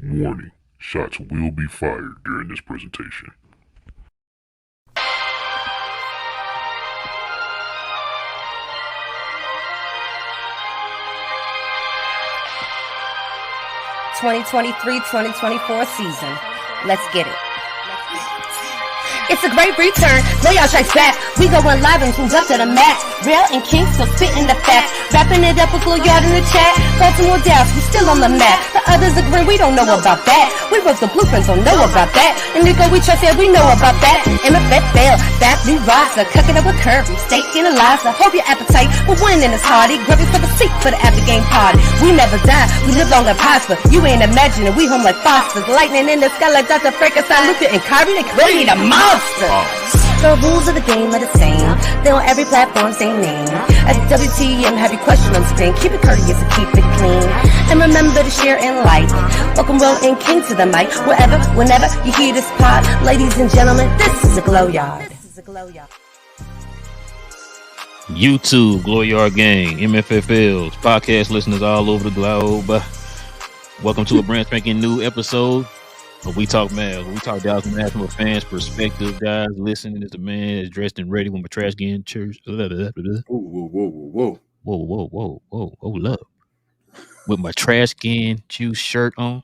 Warning, shots will be fired during this presentation. (2023-2024) season. Let's get it. It's a great return. Layout strikes back. We going live and tuned up to the max. Real and King still spitting the facts. Wrapping it up with Lil Yard in the chat. Baltimore Dallas, we still on the map. The others agree we don't know about that. We wrote the blueprints, don't know about that. And Nico, we trust that we know about that. MFFL, that new roster. Cooking up with Kirby, steak and Eliza. Hope your appetite will win in this hearty. Grab yourself a seat for the after game party. We never die, we live long and prosper. You ain't imagining, we home like Fosters. Lightning in the sky like Dr. Frankenstein, Luka and Kyrie. They created a monster. The rules of the game are the same. They on every platform, same name. At WTM, have your question on screen. Keep it courteous and keep it clean. And remember to share and like. Welcome Will and King to the mic. Wherever, whenever you hear this pod. Ladies and gentlemen, this is a Glow Yard. YouTube, Glow Yard Gang, MFFLs, podcast listeners all over the globe. Welcome to a brand spanking new episode of We Talk Mavs. We talk Dallas Mavericks from a fan's perspective, guys. Listening as the man is dressed and ready with my trash can church. Whoa. Hold up. With my trash can juice shirt on.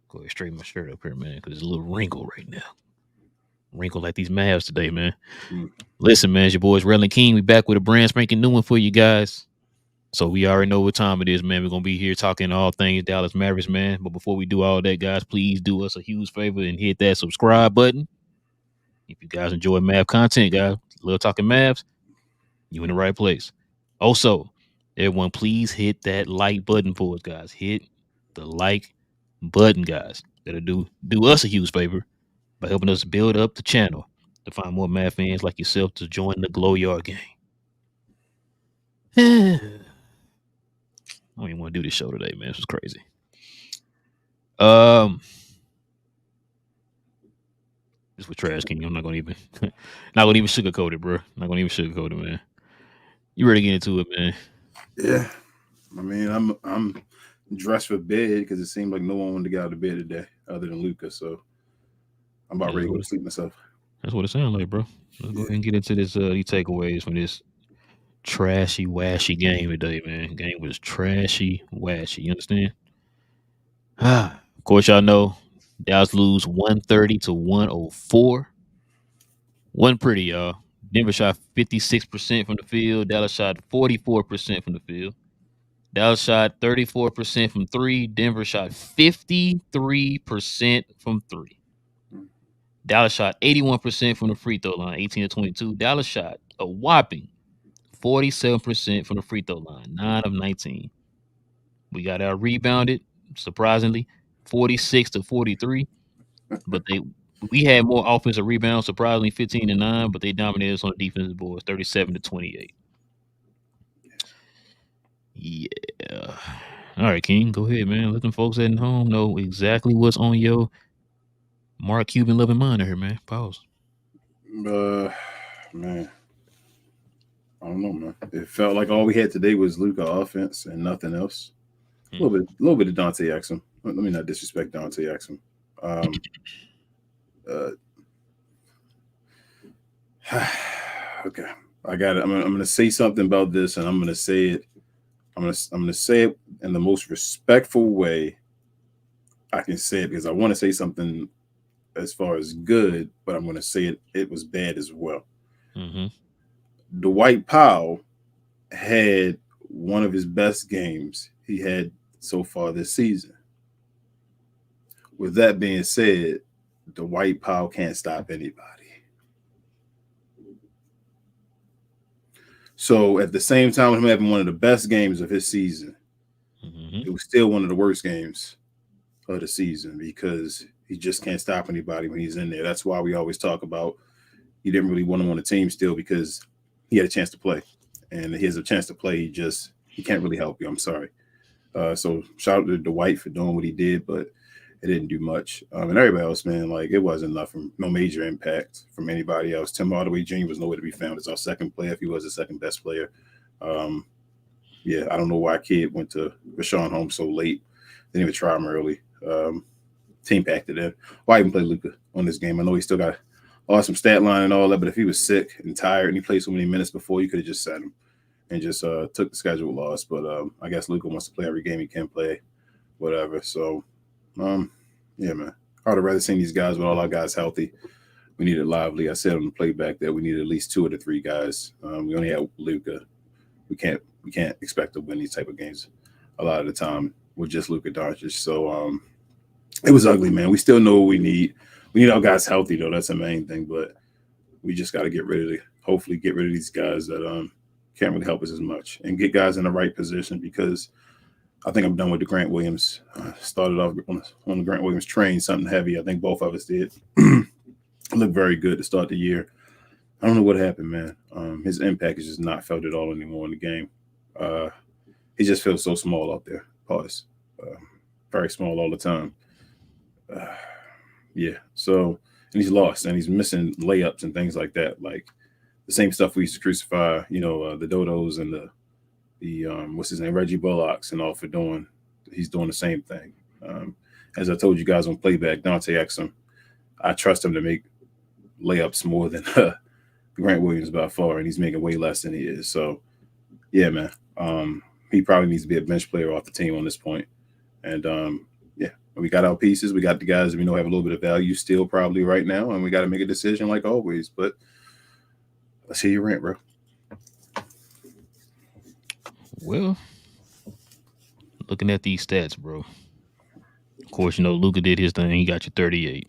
Go ahead, straighten my shirt up here, man, because it's a little wrinkle right now. Wrinkle like these Mavs today, man. Listen, man, it's your boys Rel and King. We back with a brand spanking new one for you guys. So we already know what time it is, man. We're going to be here talking all things Dallas Mavericks, man. But before we do all that, guys, please do us a huge favor and hit that subscribe button. If you guys enjoy Mav content, guys, love talking Mavs, you in the right place. Also, everyone, please hit that like button for us, guys. Hit the like button, guys. That'll do us a huge favor by helping us build up the channel to find more Mav fans like yourself to join the Glow Yard Gang. I don't even want to do this show today, man. This was crazy. This was trash king. I'm not gonna even sugarcoat it, bro. Not gonna even sugarcoat it, man. You ready to get into it, man? Yeah. I mean, I'm dressed for bed because it seemed like no one wanted to get out of bed today other than Luka. So I'm about ready to go to sleep myself. That's what it sounds like, bro. Let's go ahead and get into this these takeaways from this trashy, washy game today, man. Game was trashy, washy. You understand? Of course, y'all know Dallas lose 130-104. Wasn't pretty, y'all. Denver shot 56% from the field. Dallas shot 44% from the field. Dallas shot 34% from three. Denver shot 53% from three. Dallas shot 81% from the free throw line, 18-22. Dallas shot a whopping 47% from the free throw line, 9 of 19. We got out rebounded, surprisingly, 46-43. But we had more offensive rebounds, surprisingly 15-9, but they dominated us on the defensive boards, 37-28. Yeah. All right, King, go ahead, man. Let them folks at home know exactly what's on your Mark Cuban loving mind here, man. Pause. Man. I don't know, man. It felt like all we had today was Luka offense and nothing else. A little bit of Dante Exum. Let me not disrespect Dante Exum. Okay, I got it. I'm gonna say something about this, and I'm gonna say it. I'm gonna say it in the most respectful way I can say it because I want to say something as far as good, but I'm gonna say it. It was bad as well. Mm-hmm. Dwight Powell had one of his best games he had so far this season. With that being said, Dwight Powell can't stop anybody. So at the same time, him having one of the best games of his season, it was still one of the worst games of the season because he just can't stop anybody when he's in there. That's why we always talk about he didn't really want him on the team still because he had a chance to play. And he has a chance to play. He can't really help you. I'm sorry. So shout out to Dwight for doing what he did, but it didn't do much. And everybody else, man, like it wasn't nothing, no major impact from anybody else. Tim Hardaway Jr. was nowhere to be found as our second player if he was the second best player. Yeah, I don't know why Kid went to Rashawn Holmes so late. Didn't even try him early. team packed it in. Why even play Luka on this game? I know he still got awesome stat line and all that, but if he was sick and tired and he played so many minutes before, you could have just sat him and just took the schedule loss. But I guess Luka wants to play every game he can play, whatever. So, yeah, man. I would have rather seen these guys with all our guys healthy. We needed Lively. I said on the playback that we needed at least 2 of the 3 guys. We only had Luka. We can't expect to win these type of games a lot of the time with just Luka Doncic. So it was ugly, man. We still know what we need. We need our guys healthy though. That's the main thing. But we just got to hopefully get rid of these guys that can't really help us as much and get guys in the right position, because I think I'm done with the Grant Williams. Started off on the Grant Williams train, something heavy. I think both of us did. Looked very good to start the year. I don't know what happened, man. His impact is just not felt at all anymore in the game. He just feels so small out there. Pause. Very small all the time. Yeah. So, and he's lost, and he's missing layups and things like that. Like the same stuff we used to crucify, the Dodos and the what's his name, Reggie Bullocks and all for doing. He's doing the same thing. As I told you guys on playback, Dante Exum, I trust him to make layups more than Grant Williams by far, and he's making way less than he is. So, yeah, man, he probably needs to be a bench player off the team on this point. And yeah, we got our pieces. We got the guys that we know have a little bit of value still probably right now, and we got to make a decision like always. But let's hear your rant, bro. Well, looking at these stats, bro. Of course, Luka did his thing. He got you 38.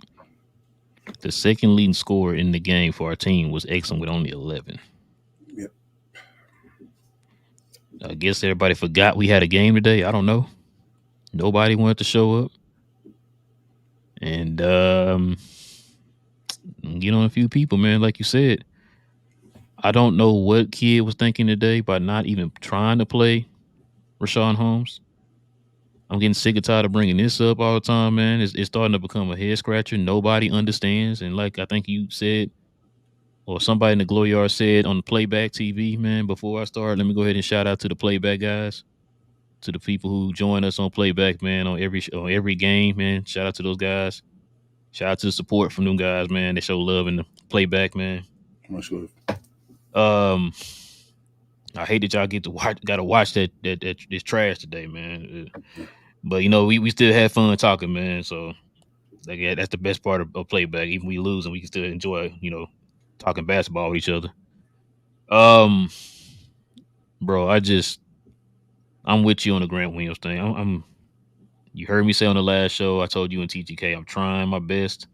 The second leading scorer in the game for our team was Exum with only 11. Yep. I guess everybody forgot we had a game today. I don't know. Nobody wanted to show up. And get on a few people, man. Like you said, I don't know what kid was thinking today by not even trying to play Rashawn Holmes. I'm getting sick and tired of bringing this up all the time, man. It's starting to become a head scratcher. Nobody understands. And like I think you said, or somebody in the Glow Yard said on the playback TV, man, before I start, let me go ahead and shout out to the playback guys, to the people who join us on playback, man, on every game, man. Shout out to those guys. Shout out to the support from them guys, man. They show love in the playback, man. Much love. I hate that y'all got to watch that this trash today, man. But we still had fun talking, man. So yeah, that's the best part of playback. Even we lose, and we can still enjoy, talking basketball with each other. Bro, I'm with you on the Grant Williams thing. You heard me say on the last show, I told you in TGK, I'm trying my best.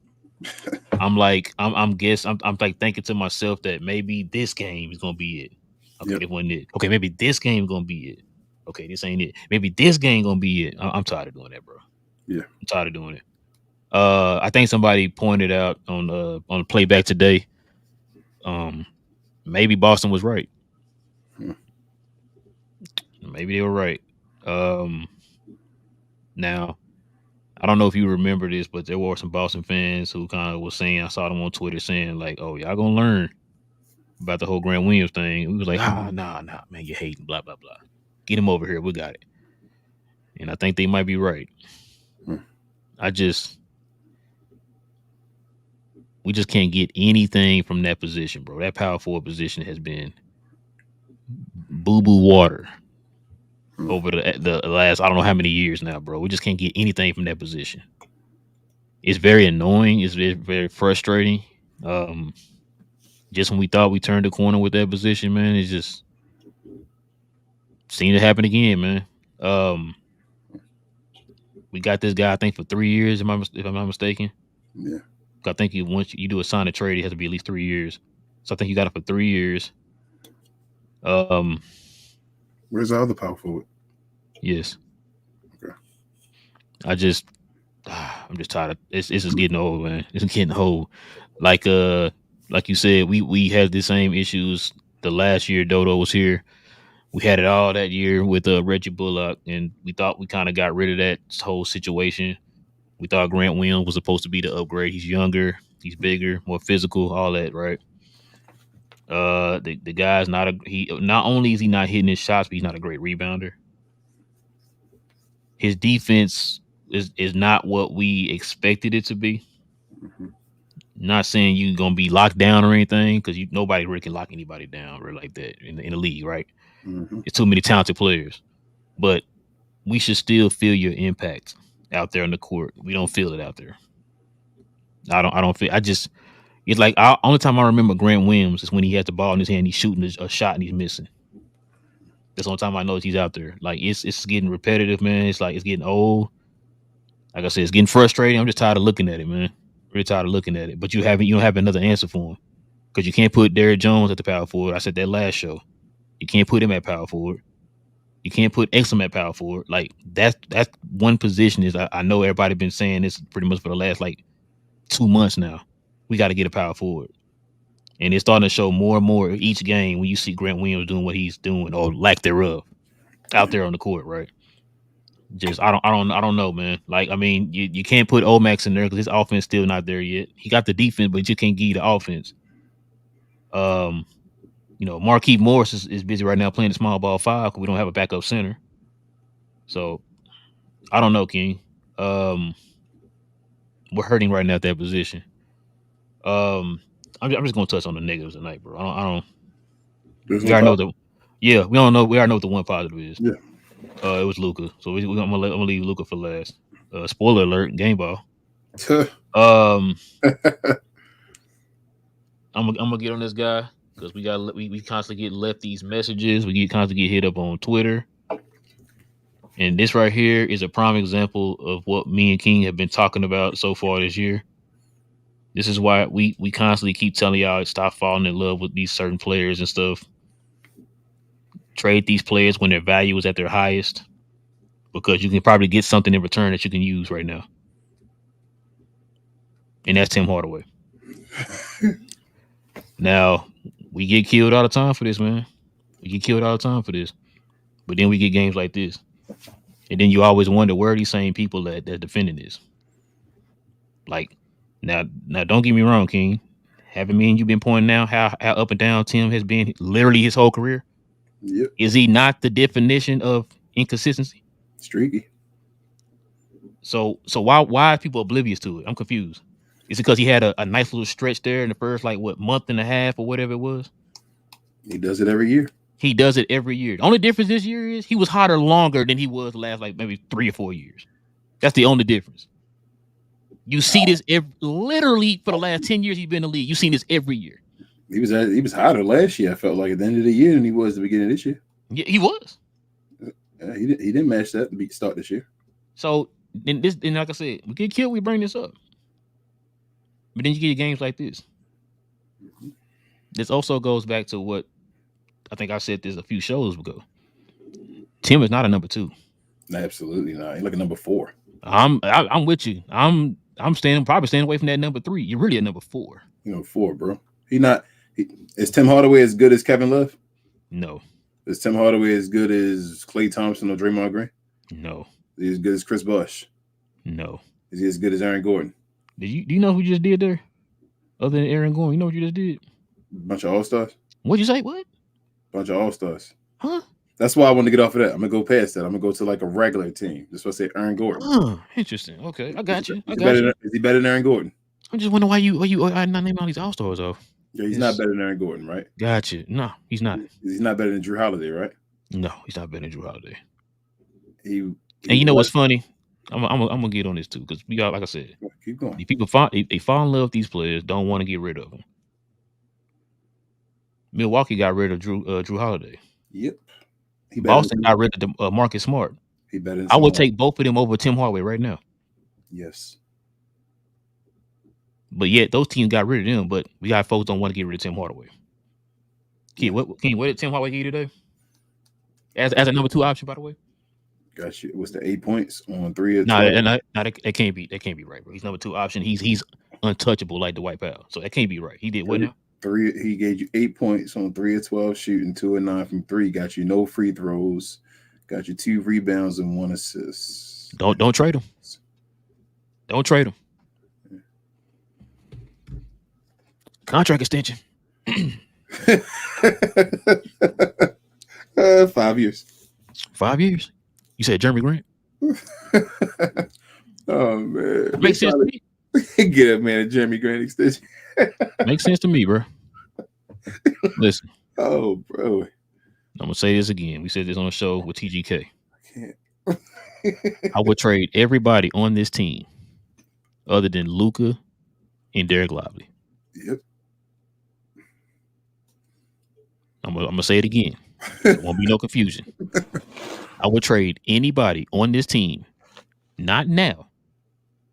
I'm like thinking to myself that maybe this game is gonna be it. Okay, It wasn't it. Okay, maybe this game is gonna be it. Okay, this ain't it. Maybe this game gonna be it. I'm tired of doing that, bro. Yeah, I'm tired of doing it. I think somebody pointed out on the playback today. Maybe Boston was right. Maybe they were right. Now, I don't know if you remember this, but there were some Boston fans who kind of was saying, I saw them on Twitter saying like, "Oh, y'all gonna learn about the whole Grant Williams thing." We was like, nah, man, you're hating, blah blah blah. Get him over here, we got it. And I think they might be right. We just can't get anything from that position, bro. That power forward position has been boo-boo water over the last, I don't know how many years now, bro. We just can't get anything from that position. It's very annoying. It's very, very frustrating. Just when we thought we turned the corner with that position, man, it's just seen it happen again, man. We got this guy, I think, for 3 years, if I'm not mistaken. Yeah. I think once you do a sign and trade, it has to be at least 3 years. So I think you got it for 3 years. Where's the other power forward? Yes. Okay. I'm just tired of it's just getting old, man. It's getting old. Like you said, we had the same issues the last year Dodo was here. We had it all that year with Reggie Bullock, and we thought we kind of got rid of that whole situation. We thought Grant Williams was supposed to be the upgrade. He's younger, he's bigger, more physical, all that, right? The guy's not only is he not hitting his shots, but he's not a great rebounder. His defense is not what we expected it to be. Not saying you're gonna be locked down or anything, because nobody really can lock anybody down really like that in the league, right? It's too many talented players, but we should still feel your impact out there on the court. We don't feel it out there. I don't feel. It's like only time I remember Grant Williams is when he has the ball in his hand, he's shooting a shot and he's missing. That's the only time I know he's out there. Like it's getting repetitive, man. It's like it's getting old. Like I said, it's getting frustrating. I'm just tired of looking at it, man. Really tired of looking at it. But you don't have another answer for him, because you can't put Derrick Jones at the power forward. I said that last show. You can't put him at power forward. You can't put Exum at power forward. Like that's one position is I know everybody been saying this pretty much for the last like 2 months now. We got to get a power forward, and it's starting to show more and more each game when you see Grant Williams doing what he's doing or lack thereof out there on the court, right? Just I don't know, man. Like I mean, you can't put Omax in there because his offense still not there yet. He got the defense, but you can't give you the offense. Marquise Morris is busy right now playing the small ball 5 because we don't have a backup center. So I don't know, King. We're hurting right now at that position. I'm just gonna touch on the negatives tonight, bro. I don't. We already know we don't know. We already know what the one positive is. Yeah. It was Luka. So I'm gonna leave Luka for last. Spoiler alert: game ball. I'm gonna get on this guy because we constantly get left these messages. We constantly get hit up on Twitter, and this right here is a prime example of what me and King have been talking about so far this year. This is why we constantly keep telling y'all stop falling in love with these certain players and stuff. Trade these players when their value is at their highest, because you can probably get something in return that you can use right now. And that's Tim Hardaway. Now, we get killed all the time for this, man. We get killed all the time for this. But then we get games like this. And then you always wonder where are these same people that defending this. Like, now don't get me wrong, King. Haven't me and you been pointing out how up and down Tim has been literally his whole career? Yep. Is he not the definition of inconsistency? Streaky. So why are people oblivious to it? I'm confused. Is it because he had a nice little stretch there in the first month and a half or whatever it was? He does it every year. He does it every year. The only difference this year is he was hotter longer than he was the last maybe 3 or 4 years. That's the only difference. You see this literally for the last 10 years he's been in the league. You've seen this every year. He was hotter last year. I felt like at the end of the year than he was at the beginning of this year. Yeah, he was. He didn't match that to start this year. So then like I said, we get killed. We bring this up, but then you get games like this. This also goes back to what I think I said this a few shows ago. Tim is not a number 2. Absolutely not. He's like a number 4. I'm with you. I'm probably staying away from that number 3. You're really a number 4. You know, 4, bro. Is Tim Hardaway as good as Kevin Love? No. Is Tim Hardaway as good as Klay Thompson or Draymond Green? No. Is he as good as Chris Bosh? No. Is he as good as Aaron Gordon? Do you know who you just did there? Other than Aaron Gordon, you know what you just did? Bunch of all-stars? What'd you say? What? Bunch of all-stars. Huh? That's why I want to get off of that. I'm going to go past that. I'm going to go to like a regular team. That's why I say Aaron Gordon. Interesting. Okay. I got you. Is he better than Aaron Gordon? I'm just wondering why you not naming all these all-stars off. Yeah, he's not better than Aaron Gordon, right? Gotcha. No, he's not. He's not better than Drew Holiday, right? No, he's not better than Drew Holiday. And you know what's funny? I'm gonna get on this too, because we got, like I said, keep going. People they fall in love with these players, don't want to get rid of them. Milwaukee got rid of Drew Holiday. Yep. Boston got rid of Marcus Smart. He better. I would take both of them over Tim Hardaway right now. Yes. But yet those teams got rid of them, but we got folks don't want to get rid of Tim Hardaway. What did Tim Hardaway give you today? As a number 2 option, by the way. Got you. What's the 8 points on 3 of 12? No, that can't be right, bro. He's number 2 option. He's untouchable like the White Powell. So that can't be right. He did what now? 3. He gave you 8 points on 3 of 12 shooting, 2 of 9 from 3. Got you no free throws. Got you 2 rebounds and 1 assist. Don't trade him. Don't trade him. Contract extension. 5 years. 5 years. You said Jeremy Grant? Oh man, Makes sense to me. Get up, man. A Jeremy Grant extension. Makes sense to me, bro. Listen. Oh, bro. I'm gonna say this again. We said this on the show with TGK. I can't. I would trade everybody on this team other than Luka and Derek Lively. Yep. I'm gonna say it again. There won't be no confusion. I would trade anybody on this team, not now,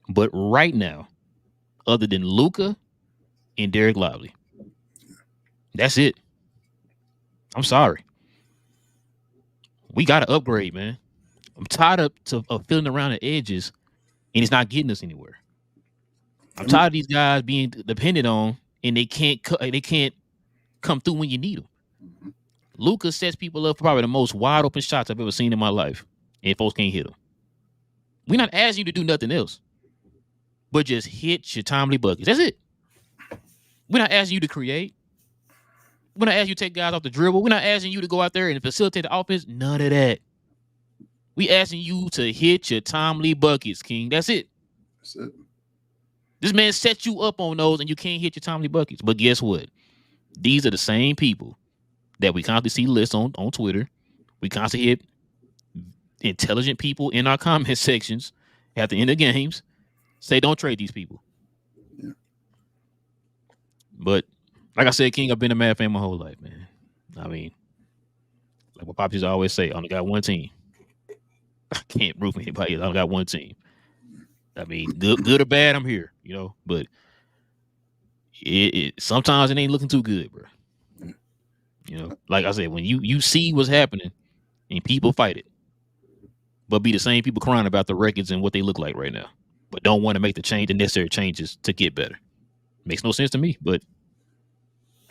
but right now, other than Luka and Derek Lively. That's it. I'm sorry. We got to upgrade, man. I'm tired of filling around the edges, and it's not getting us anywhere. I'm tired of these guys being depended on, and they can't come through when you need them. Mm-hmm. Luka sets people up for probably the most wide open shots I've ever seen in my life, and folks can't hit them. We're not asking you to do nothing else, but just hit your timely buckets. That's it. We're not asking you to create. We're not asking you to take guys off the dribble. We're not asking you to go out there and facilitate the offense. None of that. We asking you to hit your timely buckets, King. That's it. That's it. This man sets you up on those, and you can't hit your timely buckets. But guess what? These are the same people that we constantly see lists on Twitter. We constantly hit intelligent people in our comment sections at the end of games say, don't trade these people. Yeah. But like I said, King, I've been a Mad fan my whole life, man. I mean, like what Pops used to always say, I only got one team. I can't root for anybody else. I only got one team. I mean, good or bad, I'm here, you know. But it sometimes it ain't looking too good, bro. You know, like I said, when you see what's happening and people fight it, but be the same people crying about the records and what they look like right now, but don't want to make the necessary changes to get better. Makes no sense to me, but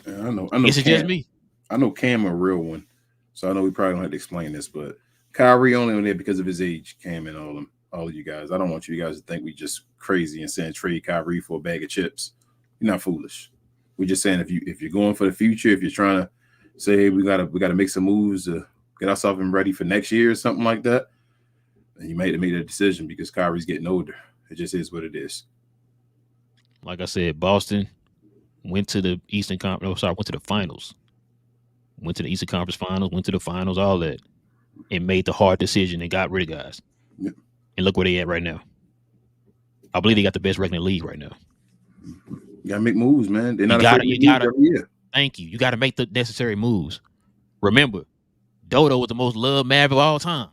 yeah, I know. it's just me. I know Cam a real one, so I know we probably don't have to explain this, but Kyrie only on there because of his age. Cam and all of you guys. I don't want you guys to think we just crazy and saying trade Kyrie for a bag of chips. You're not foolish. We're just saying if you're going for the future, if you're trying to say, hey, we gotta make some moves to get ourselves ready for next year or something like that, then you might have made a decision because Kyrie's getting older. It just is what it is. Like I said, Boston went to the Eastern Conference. Went to the finals. Went to the Eastern Conference Finals. Went to the finals. All that, and made the hard decision and got rid of guys. Yep. And look where they at right now. I believe they got the best record in the league right now. You gotta make moves, man. They're not you gotta every year. Thank you. You gotta make the necessary moves. Remember, Dodo was the most loved Maverick of all time,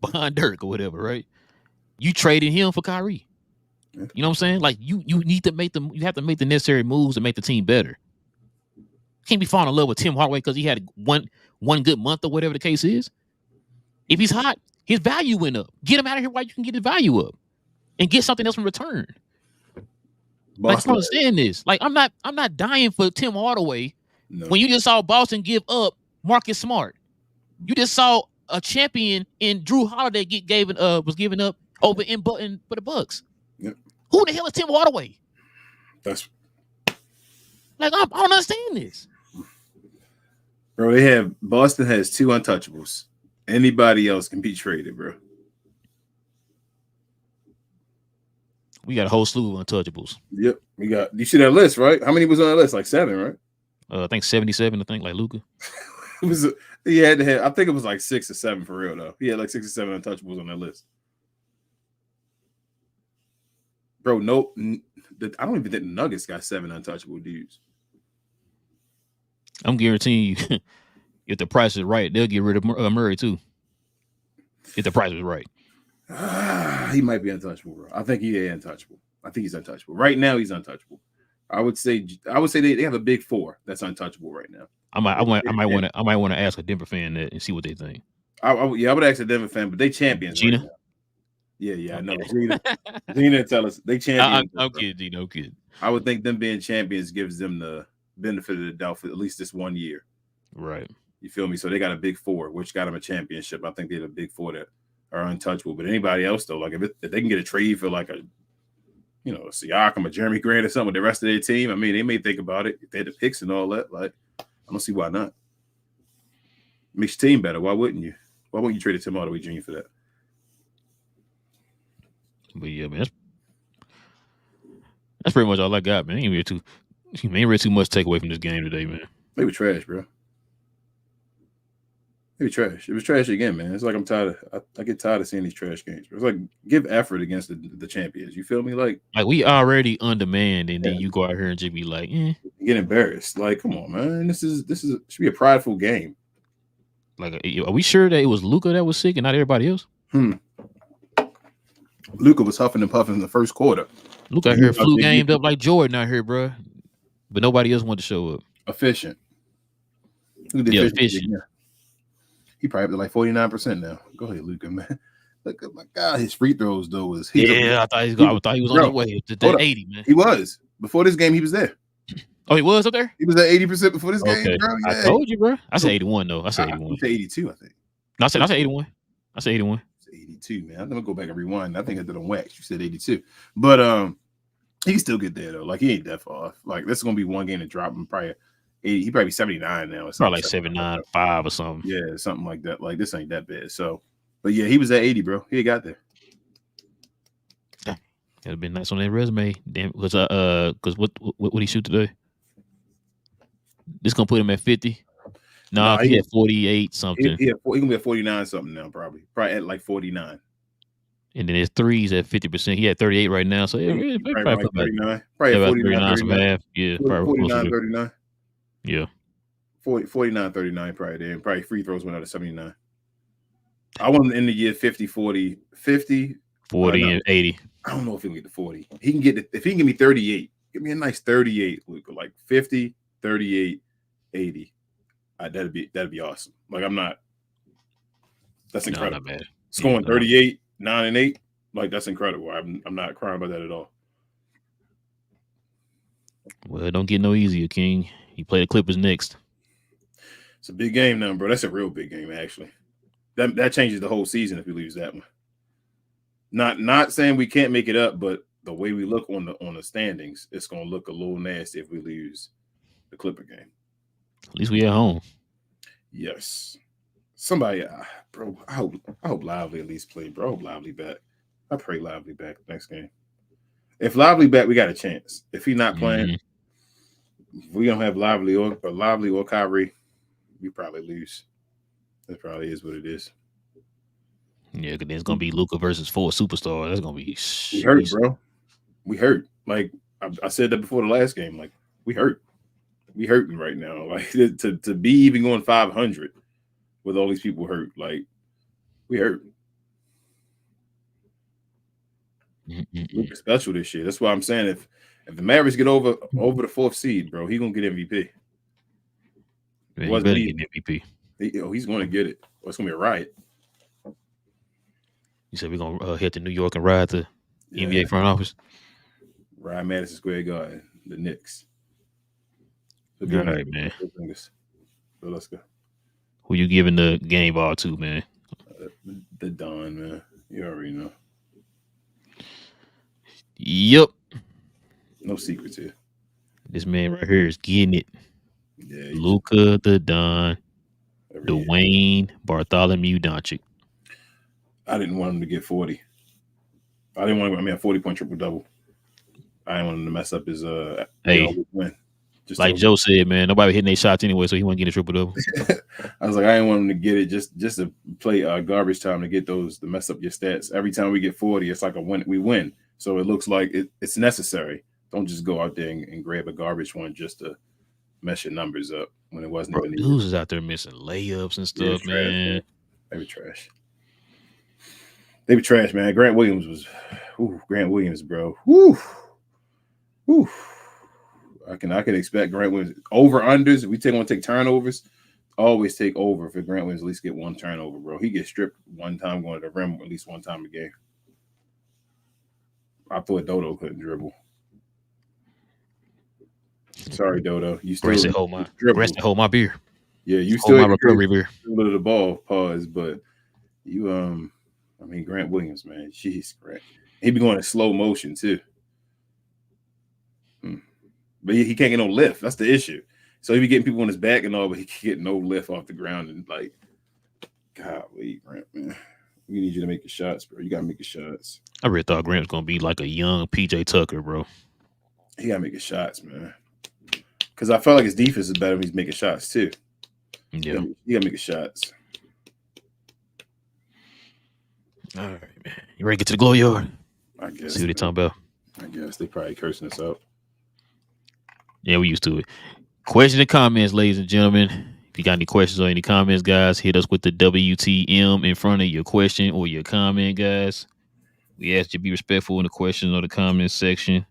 behind Dirk or whatever, right? You traded him for Kyrie. Yeah. You know what I'm saying? Like you need to you have to make the necessary moves to make the team better. Can't be falling in love with Tim Hardaway because he had one good month or whatever the case is. If he's hot, his value went up. Get him out of here while you can get his value up, and get something else in return. Like, I understand this. Like, I'm not dying for Tim Hardaway. No. When you just saw Boston give up Marcus Smart, you just saw a champion in Drew Holiday was given up over in Button for the Bucks. Yep. Who the hell is Tim Hardaway? That's like I don't understand this. Bro, Boston has 2 untouchables. Anybody else can be traded, bro. We got a whole slew of untouchables. Yep. You see that list, right? How many was on that list? Like 7, right? I think 77, like Luka. He had to have, I think it was like 6 or 7 for real, though. He had like 6 or 7 untouchables on that list. Bro, no, I don't even think the Nuggets got 7 untouchable dudes. I'm guaranteeing you, if the price is right, they'll get rid of Murray too. If the price is right. He might be untouchable, bro. I think he is untouchable. I think he's untouchable. Right now, he's untouchable. I would say they have a big 4 that's untouchable right now. I might want to ask a Denver fan that and see what they think. I would ask a Denver fan, but they champions. Gina? Right now. Yeah, I know. Gina tell us they champions. I'm kidding, Gina. I'm kidding. I would think them being champions gives them the benefit of the doubt for at least this 1 year. Right. You feel me? So they got a big 4, which got them a championship. I think they had a big 4 that are untouchable. But anybody else though, like if they can get a trade for like a Siakam or Jeremy Grant or something with the rest of their team, I mean, they may think about it if they had the picks and all that. Like, I don't see why not. Makes your team better. Why wouldn't you? Why wouldn't you trade it to Tim Hardaway Jr. for that? But yeah, man, that's pretty much all I got, man. Ain't really too much to take away from this game today, man. They were trash, bro. They were trash. It was trash again, man. It's like I'm tired of. I get tired of seeing these trash games. It's like give effort against the champions. You feel me? Like we already undermanned, and Yeah. then you go out here and just be like, get embarrassed. Like, come on, man. This should be a prideful game. Like, are we sure that it was Luka that was sick and not everybody else? Luka was huffing and puffing in the first quarter. Luka out here flu gamed up like Jordan out here, bro. But nobody else wanted to show up. Efficient. Efficient. Yeah. He probably up to like 49% now. Go ahead, Luka, man. Look at my God. His free throws though was I thought he was on the way to 80, man. He was. Before this game, he was there. Oh, he was up there? He was at 80% before this game, bro. Yeah. I told you, bro. I said 81 though. I said 81. You said 82, I think. No, I said 81. I said 81. It's 82, man. I'm gonna go back and rewind. I think I did on wax. You said 82. But he can still get there though. Like he ain't that far off. Like this is gonna be one game to drop him probably 80. He probably 79 now. Probably like 79, 5 or something. Yeah, something like that. Like this ain't that bad. So, but yeah, he was at 80, bro. He got there. It'd have been nice on that resume. Damn, because what he shoot today? This gonna put him at 50. No, he had 48 something. He gonna be at 49 something now, probably at like 49. And then his threes at 50%. He had 38 right now, so probably like 39. Probably about 49 some half. Yeah, probably 49, 39. Yeah. 49, 39 probably there. And probably free throws went out of 79. I want him to end the year 50, 40, 50. 40 and 80. I don't know if he can get to 40. He can get if he can give me 38. Give me a nice 38, Luka. Like 50, 38, 80. That'd be awesome. Like that's incredible. Not bad. Scoring 38, 9 and 8. Like that's incredible. I'm not crying about that at all. Well, it don't get no easier, King. You play the Clippers next. It's a big game now, bro. That's a real big game, actually. That changes the whole season if we lose that one. Not saying we can't make it up, but the way we look on the standings, it's gonna look a little nasty if we lose the Clipper game. At least we at home. Yes. Somebody, bro. I hope Lively at least play, bro. I hope Lively back. I pray Lively back next game. If Lively back, we got a chance. If he's not playing, if we don't have Lively or Kyrie, we probably lose. That probably is what it is. Yeah, because then it's gonna be Luka versus 4 superstars. That's gonna be. We hurt, bro. We hurt. Like I said that before the last game. Like we hurt. We hurting right now. Like to be even going 500 with all these people hurt. Like we hurt. Luka's special this year. That's why I'm saying if the Mavericks get over the 4th seed, bro, he's gonna get MVP. Man, he better get MVP. He's gonna get it. Well, it's gonna be a riot. You said we're gonna head to New York and ride the NBA front office. Ride Madison Square Garden, the Knicks. All right, man. So let's go. Who you giving the game ball to, man? The Don, man. You already know. Yep. No secrets here. This man right here is getting it. Yeah. Luka the Don, Dwayne Bartholomew Doncic. I didn't want him to get 40. I didn't want him. A 40-point triple-double. I didn't want him to mess up his win. Just like Joe said, man, nobody hitting their shots anyway, so he wasn't getting a triple-double. I was like, I didn't want him to get it just to play garbage time to get those to mess up your stats. Every time we get 40, it's like a win. We win. So it looks like it's necessary. Don't just go out there and grab a garbage one just to mess your numbers up when it wasn't. Bro, dudes is out there missing layups and stuff, man. They were trash. They were trash, man. Grant Williams, bro. Woo. I can expect Grant Williams over unders. If we want to take turnovers, always take over for Grant Williams. At least get one turnover, bro. He gets stripped one time going to the rim at least one time a game. I thought Dodo couldn't dribble. Sorry, Dodo. You still rest and hold my beer. Yeah, you hold still my recovery beer. A little of the ball, pause, but you Grant Williams, man. Jeez, Grant. He be going in slow motion too. But he can't get no lift. That's the issue. So he be getting people on his back and all, but he can't get no lift off the ground. And like, golly, Grant, man. We need you to make your shots, bro. You gotta make your shots. I really thought Grant was gonna be like a young PJ Tucker, bro. He gotta make his shots, man. Because I felt like his defense is better when he's making shots too. Yeah. You gotta make his shots. All right, man. You ready to get to the glow yard? I guess. See what they talking about. I guess they probably cursing us out. Yeah, we used to it. Questions and comments, ladies and gentlemen. If you got any questions or any comments, guys, hit us with the WTM in front of your question or your comment, guys. We ask you to be respectful in the questions or the comments section.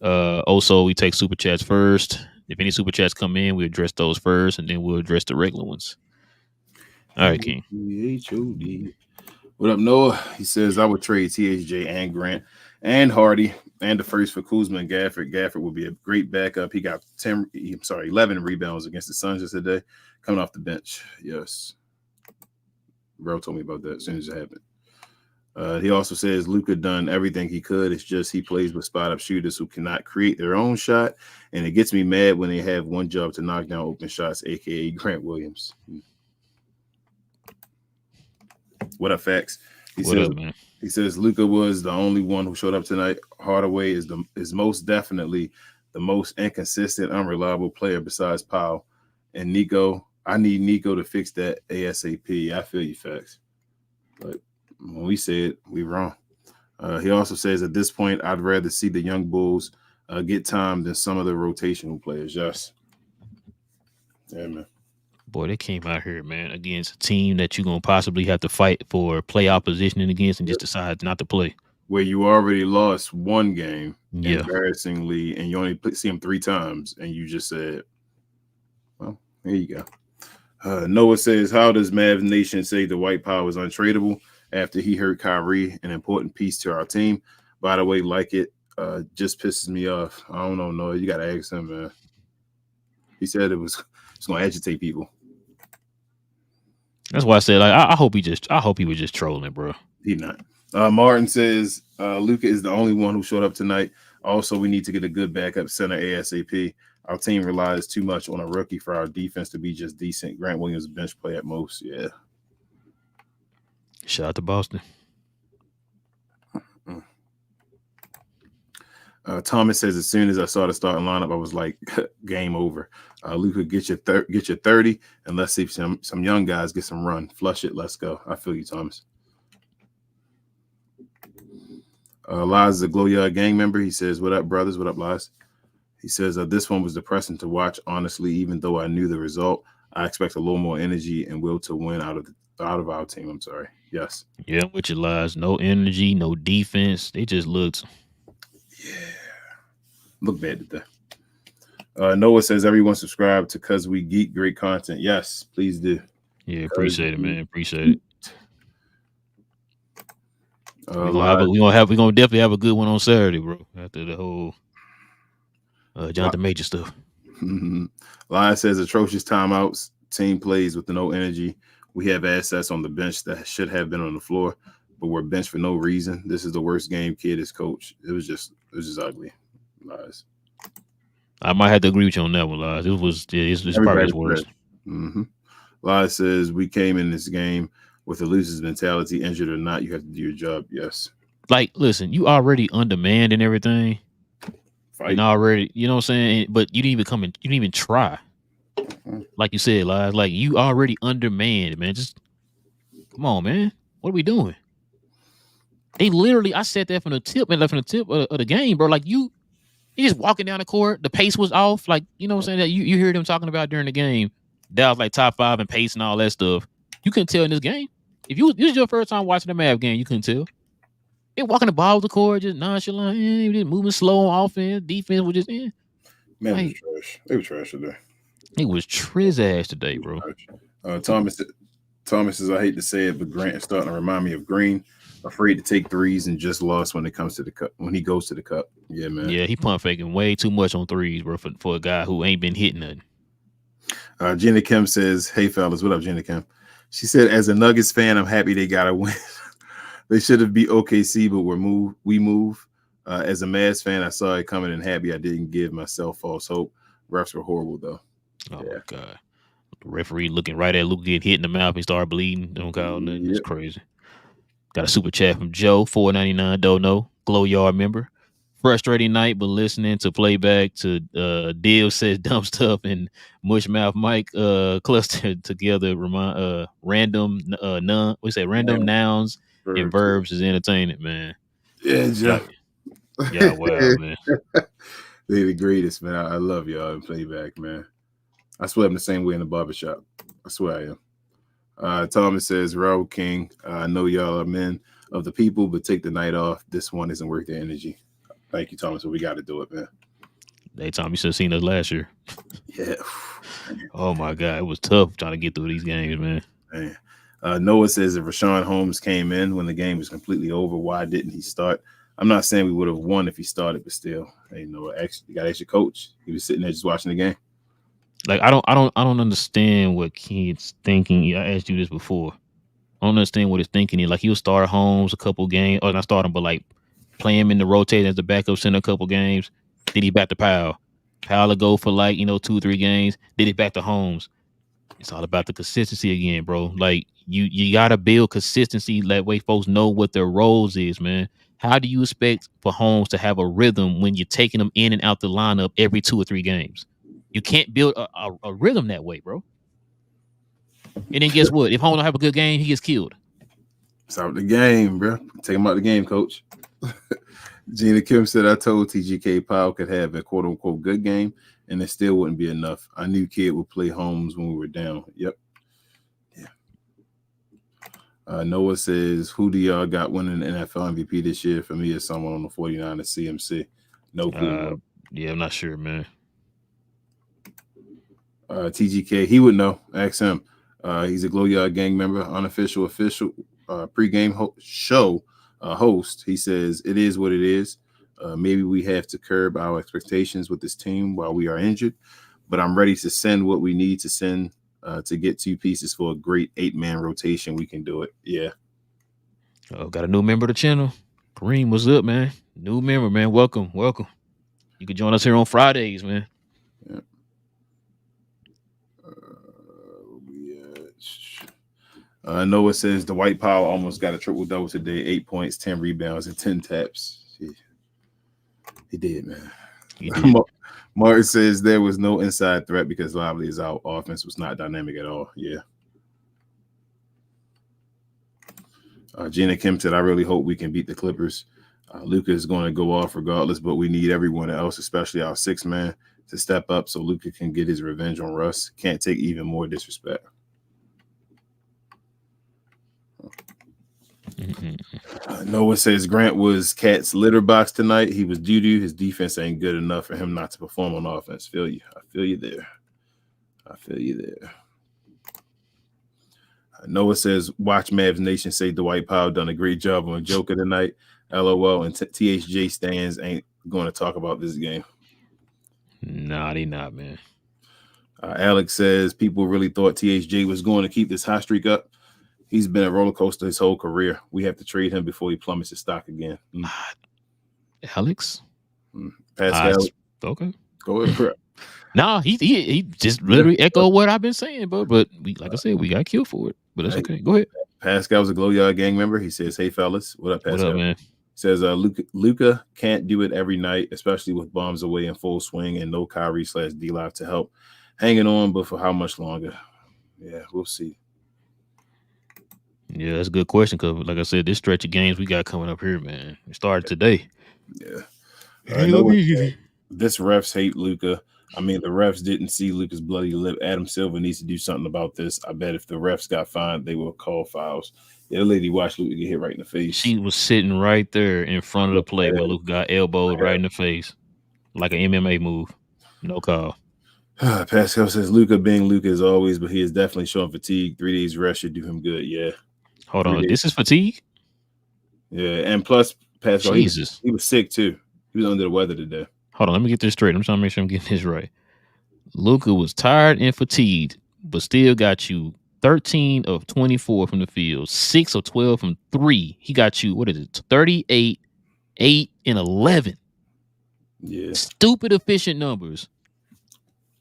Also, we take super chats first. If any super chats come in, we address those first, and then we'll address the regular ones. All right, King. What up, Noah? He says, I would trade THJ and Grant and Hardy and the first for Kuzma and Gafford. Gafford would be a great backup. He got 11 rebounds against the Suns yesterday, coming off the bench. Yes. Bro told me about that as soon as it happened. He also says Luka done everything he could. It's just he plays with spot-up shooters who cannot create their own shot, and it gets me mad when they have one job to knock down open shots, a.k.a. Grant Williams. What up, Facts? He says Luka was the only one who showed up tonight. Hardaway is most definitely the most inconsistent, unreliable player besides Powell. And Nico, I need Nico to fix that ASAP. I feel you, Facts. But when we said we wrong. He also says at this point, I'd rather see the young Bulls get time than some of the rotational players. Yes. Yeah, man. Boy, they came out here, man, against a team that you're going to possibly have to fight for playoff positioning against and just decide not to play. Where you already lost one game, embarrassingly, and you only see them 3 times, and you just said, well, there you go. Noah says, how does Mavs Nation say the white power is untradeable after he hurt Kyrie, an important piece to our team? By the way, like it just pisses me off. I don't know, Noah. You got to ask him, man. He said it's going to agitate people. That's why I said, like, I hope he was just trolling, bro. He not. Martin says Luka is the only one who showed up tonight. Also, we need to get a good backup center ASAP. Our team relies too much on a rookie for our defense to be just decent. Grant Williams bench play at most. Yeah. Shout out to Boston. Thomas says as soon as I saw the starting lineup, I was like, game over. Luka, get your 30, and let's see if some young guys get some run. Flush it. Let's go. I feel you, Thomas. Liz is a Glow Yard gang member. He says, what up, brothers? What up, Liz? He says, this one was depressing to watch. Honestly, even though I knew the result, I expect a little more energy and will to win out of our team. I'm sorry. Yes. Yeah, which is Liz. No energy, no defense. They just looked. Yeah. Look bad today. Noah says, everyone subscribe to Cuz We Geek. Great content. Yes, please do. Yeah, appreciate it, man. Appreciate it. We're gonna definitely have a good one on Saturday, bro. After the whole Jonathan Major stuff. Lion says atrocious timeouts. Team plays with no energy. We have assets on the bench that should have been on the floor, but we're benched for no reason. This is the worst game Kid is coached. It was just ugly. Lies. I might have to agree with you on that one, Lies. It's probably his worst. Mm-hmm. Lies says we came in this game with a loser's mentality, injured or not, you have to do your job. Yes. Like, listen, you already undermanned and everything. Fight. And already, you know what I'm saying? But you didn't even try. Like you said, Lies, like you already undermanned, man. Just come on, man. What are we doing? They literally, I said that from the tip of the game, bro. Like you just walking down the court, the pace was off. Like, you know what I'm saying? That you hear them talking about during the game. That was like top 5 in pace and all that stuff. You couldn't tell in this game. If this was your first time watching the Mavs game, you couldn't tell. They walking the ball with the court, just nonchalant, just moving slow on offense. Defense was just Man, like, trash. They were trash today. It was triz ass today, bro. Thomas says, I hate to say it, but Grant is starting to remind me of Green. Afraid to take threes and just lost when it comes to the cup. When he goes to the cup, yeah, man. Yeah, he pump faking way too much on threes, bro, for a guy who ain't been hitting nothing. Jenny Kim says, "Hey fellas, what up, Jenny Kim?" She said, "As a Nuggets fan, I'm happy they got a win. They should have beat OKC, but we move. As a Mavs fan, I saw it coming and happy I didn't give myself false hope. Refs were horrible though. Oh my god, the referee looking right at Luka getting hit in the mouth and start bleeding. Don't call nothing. It's crazy." Got a super chat from Joe, $4.99. Don't know. Glow Yard member. Frustrating night, but listening to playback to Deal says dumb stuff and Mushmouth Mike clustered together random random nouns and verbs is entertaining, man. Yeah, Jeff. Yeah, wow, man. They're the greatest, man. I love y'all in playback, man. I swear I'm the same way in the barbershop. I swear I am. Thomas says, Raul King, I know y'all are men of the people, but take the night off. This one isn't worth the energy. Thank you, Thomas. But we got to do it, man. Hey, Tom, you should have seen us last year. Yeah. Oh, my God. It was tough trying to get through these games, man. Noah says, if Rashawn Holmes came in when the game was completely over, why didn't he start? I'm not saying we would have won if he started, but still, hey, Noah, you got to ask your coach. He was sitting there just watching the game. Like, I don't understand what kids thinking. I asked you this before. I don't understand what his thinking is. Like, he'll start Holmes a couple games, or not start him, but like play him in the rotate as the backup center a couple games. Then he back to Powell. Powell will go for 2-3 games. Then he back to Holmes. It's all about the consistency again, bro. Like, you gotta build consistency. That way folks know what their roles is, man. How do you expect for Holmes to have a rhythm when you're taking them in and out the lineup every 2 or 3 games? You can't build a rhythm that way, bro. And then guess what? If Holmes don't have a good game, he gets killed. It's out the game, bro. Take him out the game, coach. Gina Kim said, I told TGK Powell could have a quote-unquote good game, and it still wouldn't be enough. I knew kid would play Holmes when we were down. Yep. Yeah. Noah says, who do y'all got winning the NFL MVP this year? For me, it's someone on the 49ers CMC. No clue. Yeah, I'm not sure, man. TGK, he would know. Ask him. He's a Glow Yard Gang member, official pregame show host. He says, it is what it is. Maybe we have to curb our expectations with this team while we are injured, but I'm ready to send what we need to send to get 2 pieces for a great 8-man rotation. We can do it. Yeah. Oh, got a new member of the channel. Kareem, what's up, man? New member, man. Welcome. You can join us here on Fridays, man. Yeah. Noah says Dwight Powell almost got a triple-double today. 8 points, 10 rebounds, and 10 taps. He did, man. He did. Martin says there was no inside threat because Lively is out. Offense was not dynamic at all. Yeah. Gina Kim said, I really hope we can beat the Clippers. Luka is going to go off regardless, but we need everyone else, especially our 6-man, to step up so Luka can get his revenge on Russ. Can't take even more disrespect. Noah says Grant was Cat's litter box tonight. He was doo-doo. His defense ain't good enough for him not to perform on offense. I feel you there. Noah says, watch Mavs Nation say Dwight Powell done a great job on Joker tonight. LOL. And THJ stands ain't going to talk about this game. Nah, they not, man. Alex says people really thought THJ was going to keep this hot streak up. He's been a roller coaster his whole career. We have to trade him before he plummets his stock again. Alex? Pascal. Okay. Go ahead. No, he just literally echoed what I've been saying, but we, like I said, we got killed for it. But that's okay. Go ahead. Pascal's a Glow Yard Gang member. He says, hey, fellas. What up, Pascal? What up, man? He says, Luka can't do it every night, especially with bombs away in full swing and no Kyrie/D-Live to help. Hanging on, but for how much longer? Yeah, we'll see. Yeah, that's a good question because, like I said, this stretch of games we got coming up here, man. It started today. Yeah. Hey, this refs hate Luka. I mean, the refs didn't see Luka's bloody lip. Adam Silver needs to do something about this. I bet if the refs got fined, they will call fouls. Yeah, the lady watched Luka get hit right in the face. She was sitting right there in front of the play where Luka got elbowed right in the face. Like an MMA move. No call. Pascal says Luka being Luka as always, but he is definitely showing fatigue. 3 days rest should do him good. Yeah. Hold on. This is fatigue? Yeah. And plus, Pascal, he was sick too. He was under the weather today. Hold on. Let me get this straight. I'm trying to make sure I'm getting this right. Luka was tired and fatigued, but still got you 13 of 24 from the field, 6 of 12 from 3. He got you, 38, 8, and 11. Yeah. Stupid efficient numbers.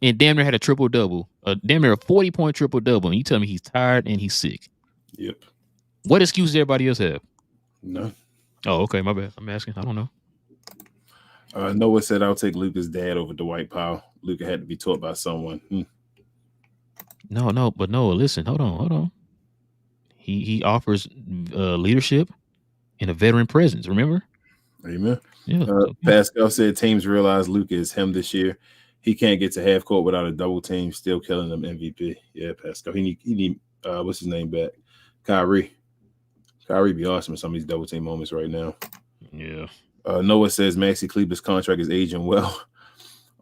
And damn near had a triple-double, damn near a 40-point triple-double. And you tell me he's tired and he's sick. Yep. What excuse does everybody else have? No. Oh, okay, my bad. I'm asking. I don't know. Noah said, "I'll take Luka's dad over Dwight Powell. Luka had to be taught by someone." No, but no. Listen, hold on. He offers leadership and a veteran presence. Remember? Amen. Yeah. Pascal said teams realize Luka is him this year. He can't get to half court without a double team. Still killing them MVP. Yeah, Pascal. He need what's his name back? Kyrie. Kyrie be awesome in some of these double team moments right now. Yeah. Noah says Maxi Kleber's contract is aging well.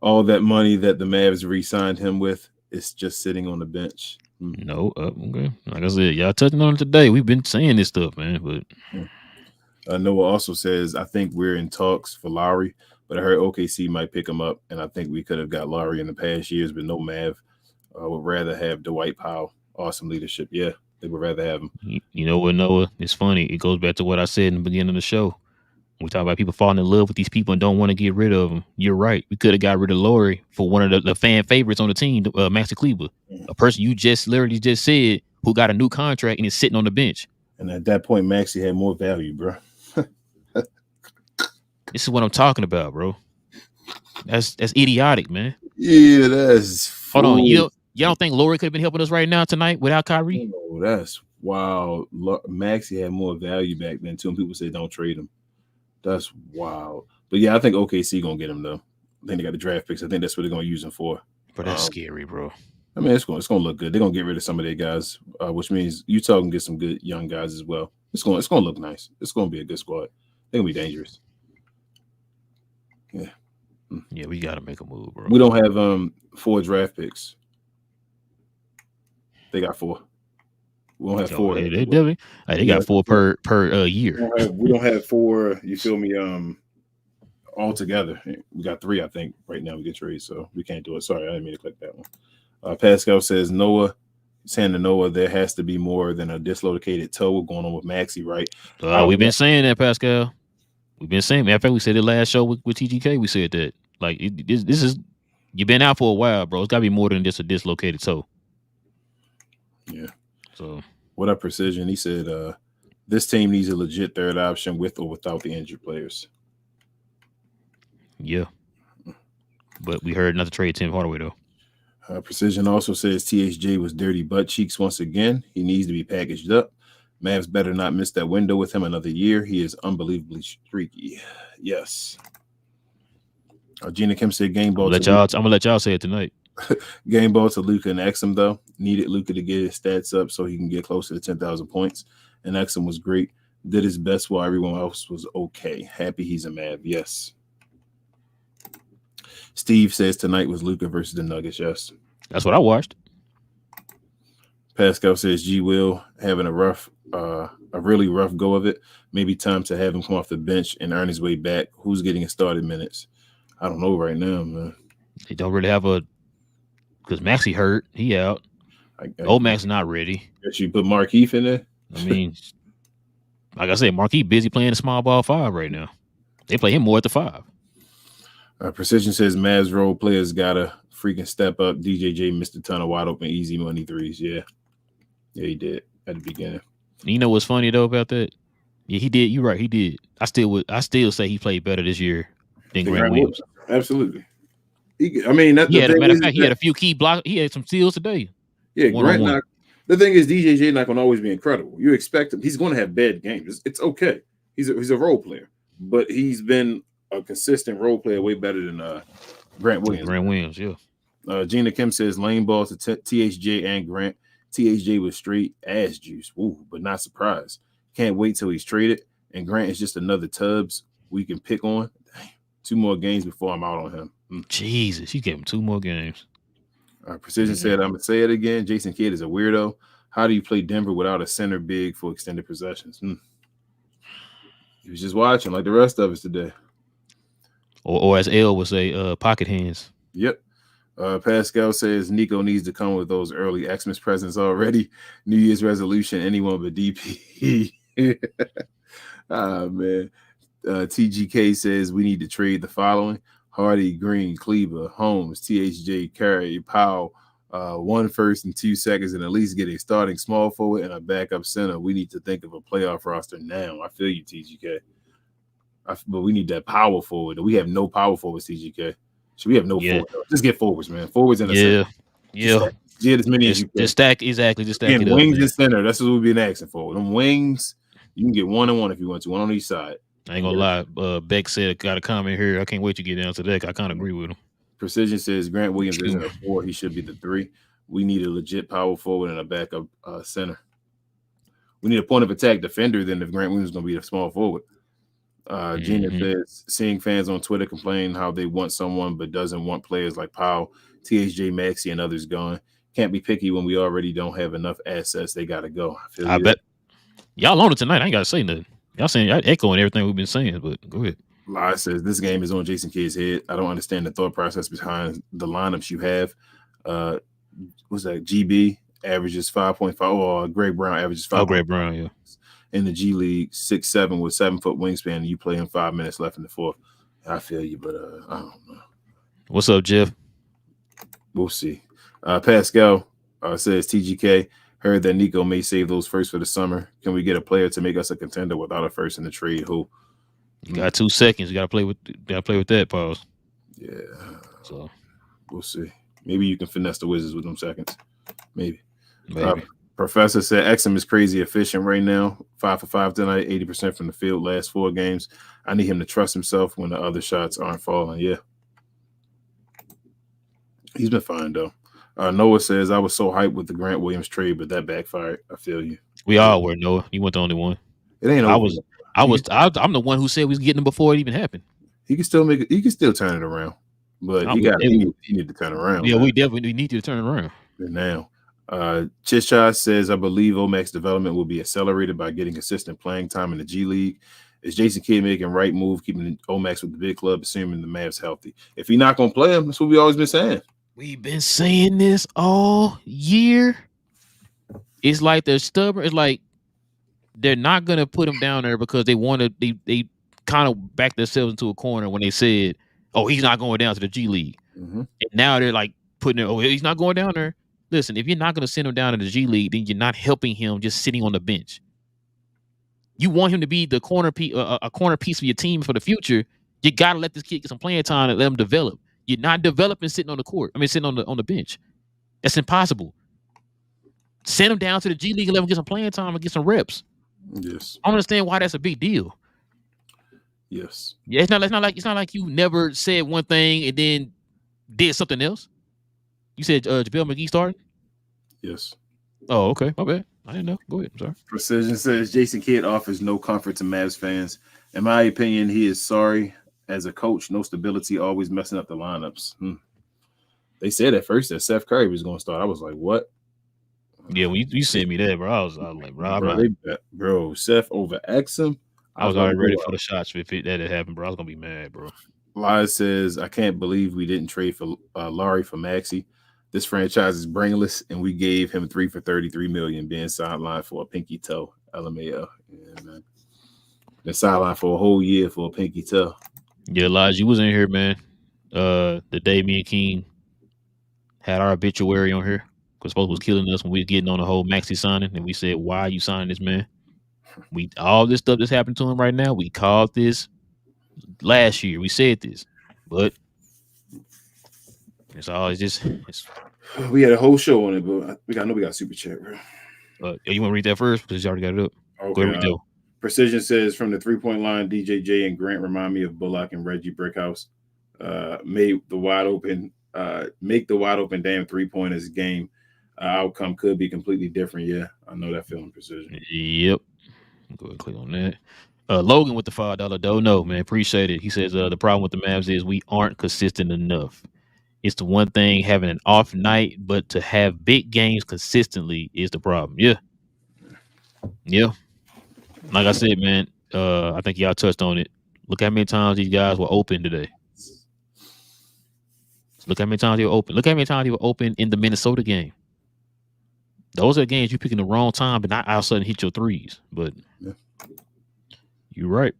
All that money that the Mavs re-signed him with is just sitting on the bench. No, okay. Like I said, y'all touching on it today. We've been saying this stuff, man. But Noah also says, I think we're in talks for Lowry, but I heard OKC might pick him up, and I think we could have got Lowry in the past years, but no Mav would rather have Dwight Powell. Awesome leadership. Yeah, they would rather have him. You know what, Noah? It's funny. It goes back to what I said in the beginning of the show. We talk about people falling in love with these people and don't want to get rid of them. You're right. We could have got rid of Lowry for one of the fan favorites on the team, Maxi Kleber, a person you just literally just said who got a new contract and is sitting on the bench. And at that point, Maxi had more value, bro. This is what I'm talking about, bro. That's idiotic, man. Yeah, that's hold on. Y'all don't think Lowry could have been helping us right now tonight without Kyrie? Oh, that's wild. Maxi had more value back then too. And people say don't trade him. That's wild. But yeah, I think OKC gonna get him though. I think they got the draft picks. I think that's what they're gonna use him for. But that's scary, bro. I mean, it's gonna look good. They're gonna get rid of some of their guys, which means Utah can get some good young guys as well. It's gonna look nice. It's gonna be a good squad. They're gonna be dangerous. Yeah, we gotta make a move, bro. We don't have 4 draft picks. They got 4. We don't have 4. They definitely. They got 4 per year. We don't have 4. You feel me? All together, we got 3. I think right now we get trade, so we can't do it. Sorry, I didn't mean to click that one. Pascal says Noah, saying to Noah, there has to be more than a dislocated toe going on with Maxi, right? We've been saying that, Pascal. We've been saying. Matter of fact, we said it last show with TGK. We said that this is you've been out for a while, bro. It's got to be more than just a dislocated toe. Yeah. So what up, Precision? He said this team needs a legit third option with or without the injured players. Yeah. But we heard another trade Tim Hardaway though. Precision also says THJ was dirty butt cheeks once again. He needs to be packaged up. Mavs better not miss that window with him another year. He is unbelievably streaky. Yes. Gina Kim said game ball. I'm gonna let y'all say it tonight. Game ball to Luka and Exum though. Needed Luka to get his stats up so he can get closer to 10,000 points. And Exum was great. Did his best while everyone else was okay. Happy he's a Mav. Yes. Steve says tonight was Luka versus the Nuggets. Yes. That's what I watched. Pascal says G Will having a really rough go of it. Maybe time to have him come off the bench and earn his way back. Who's getting his started minutes? I don't know right now, man. They don't really have because Maxi hurt. He out. Old Max not ready. Guess you put Markeith in there? I mean, like I said, Markeith busy playing the small ball 5 right now. They play him more at the 5. Precision says Mavs role players gotta freaking step up. DJJ missed a ton of wide open easy money threes. Yeah, he did at the beginning. You know what's funny though about that? Yeah, he did. You're right. He did. I still say he played better this year than Grant Williams. Absolutely. He had a few key blocks. He had some steals today. Yeah, Grant. The thing is, DJJ not going to always be incredible. You expect him. He's going to have bad games. It's okay. He's a role player, but he's been a consistent role player way better than Grant Williams. Grant Williams, yeah. Gina Kim says lane ball to THJ and Grant. THJ was straight ass juice. Ooh, but not surprised. Can't wait till he's traded. And Grant is just another Tubbs we can pick on. Dang, 2 more games before I'm out on him. Jesus, you gave him 2 more games. Precision said, I'm going to say it again. Jason Kidd is a weirdo. How do you play Denver without a center big for extended possessions? He was just watching like the rest of us today. Or as L would say, pocket hands. Yep. Pascal says Nico needs to come with those early Xmas presents already. New Year's resolution, anyone but DP. Man. TGK says we need to trade the following: Hardy, Green, Kleber, Holmes, THJ, Curry, Powell, 1 first and 2 seconds, and at least get a starting small forward and a backup center. We need to think of a playoff roster now. I feel you, TGK. But we need that power forward. We have no power forwards, TGK. So we have no forward. Just get forwards, man. Forwards and a center. Yeah. Get as many as you can. Just stack it up. Wings man. and center. That's what we've been asking for. Them wings, you can get 1-on-1 if you want to, 1 on each side. I ain't gonna lie. Beck said, got a comment here. I can't wait to get down to that. I kind of agree with him. Precision says Grant Williams isn't a 4. He should be the 3. We need a legit power forward and a backup center. We need a point of attack defender then if Grant Williams is going to be a small forward. Gina says, seeing fans on Twitter complain how they want someone but doesn't want players like Powell, THJ Maxey, and others gone. Can't be picky when we already don't have enough assets. They got to go. I bet. Y'all on it tonight. I ain't got to say nothing. Y'all saying, y'all echoing everything we've been saying, but go ahead. Lai says, this game is on Jason Kidd's head. I don't understand the thought process behind the lineups you have. What's that? GB averages 5.5. Or Greg Brown averages 5. Oh, Greg Brown, yeah. In the G League, 6'7" with 7-foot wingspan, and you play him 5 minutes left in the fourth. I feel you, but I don't know. What's up, Jeff? We'll see. Pascal says TGK heard that Nico may save those first for the summer. Can we get a player to make us a contender without a first in the trade? Who? You got 2 seconds. You gotta play with that. Pause. Yeah. So we'll see. Maybe you can finesse the Wizards with them seconds. Maybe. Maybe. Professor said Exum is crazy efficient right now. 5 for 5 tonight, 80% from the field last 4 games. I need him to trust himself when the other shots aren't falling. Yeah. He's been fine, though. Noah says, I was so hyped with the Grant Williams trade, but that backfired. I feel you. We all were, Noah. You weren't the only one. It ain't over. I'm the one who said we was getting him before it even happened. He can still make it. He can still turn it around. But he need to turn around. Yeah, man. we definitely need you to turn it around. And now. Chisha says, I believe Omac's development will be accelerated by getting consistent playing time in the G League. Is Jason Kidd making right move, keeping Omax with the big club, assuming the Mavs healthy? If he's not going to play him, that's what we always been saying. We've been saying this all year. It's like they're stubborn. It's like they're not going to put him down there because they want to. They kind of backed themselves into a corner when they said, "Oh, he's not going down to the G League." Mm-hmm. And now they're like putting it. Oh, he's not going down there. Listen, if you're not going to send him down to the G League, then you're not helping him just sitting on the bench. You want him to be the corner piece, a corner piece of your team for the future. You got to let this kid get some playing time and let him develop. You're not developing sitting on the court. Sitting on the bench. That's impossible. Send him down to the G League and let him get some playing time and get some reps. Yes. I don't understand why that's a big deal. Yes. Yeah, it's not like you never said one thing and then did something else. You said JaVale McGee started? Yes. Oh, okay. My bad. I didn't know. Go ahead. I'm sorry. Precision says Jason Kidd offers no comfort to Mavs fans. In my opinion, he is sorry as a coach. No stability, always messing up the lineups. They said at first that Seth Curry was going to start. I was like, what? Yeah, when you sent me that, bro, I was like, bro, Seth over Exum. I was already ready for the shots if that had happened, bro. I was going to be mad, bro. Lies says, I can't believe we didn't trade for Laurie for Maxey. This franchise is brainless, and we gave him 3 for $33 million being sidelined for a pinky toe. LMAO. Yeah, man. Been sidelined for a whole year for a pinky toe. Yeah, Elijah, you was in here, man. The day me and King had our obituary on here because folks was killing us when we was getting on the whole Maxey signing, and we said, why are you signing this man? All this stuff that's happening to him right now, we called this last year. We said this, but it's all we had a whole show on it, but we got super chat, bro. You want to read that first because you already got it up. Okay. Go ahead, Precision says from the 3-point line, DJJ and Grant remind me of Bullock and Reggie Brickhouse. Make the wide open damn 3-pointers game outcome could be completely different. Yeah, I know that feeling, Precision. Yep. Go ahead and click on that. Logan with the $5 dough. No, man, appreciate it. He says the problem with the Mavs is we aren't consistent enough. It's the one thing having an off night, but to have big games consistently is the problem. Yeah. Like I said, man, I think y'all touched on it. Look how many times these guys were open today. Look how many times they were open. Look how many times they were open in the Minnesota game. Those are games you pick in the wrong time, but not all of a sudden hit your threes. But you're right.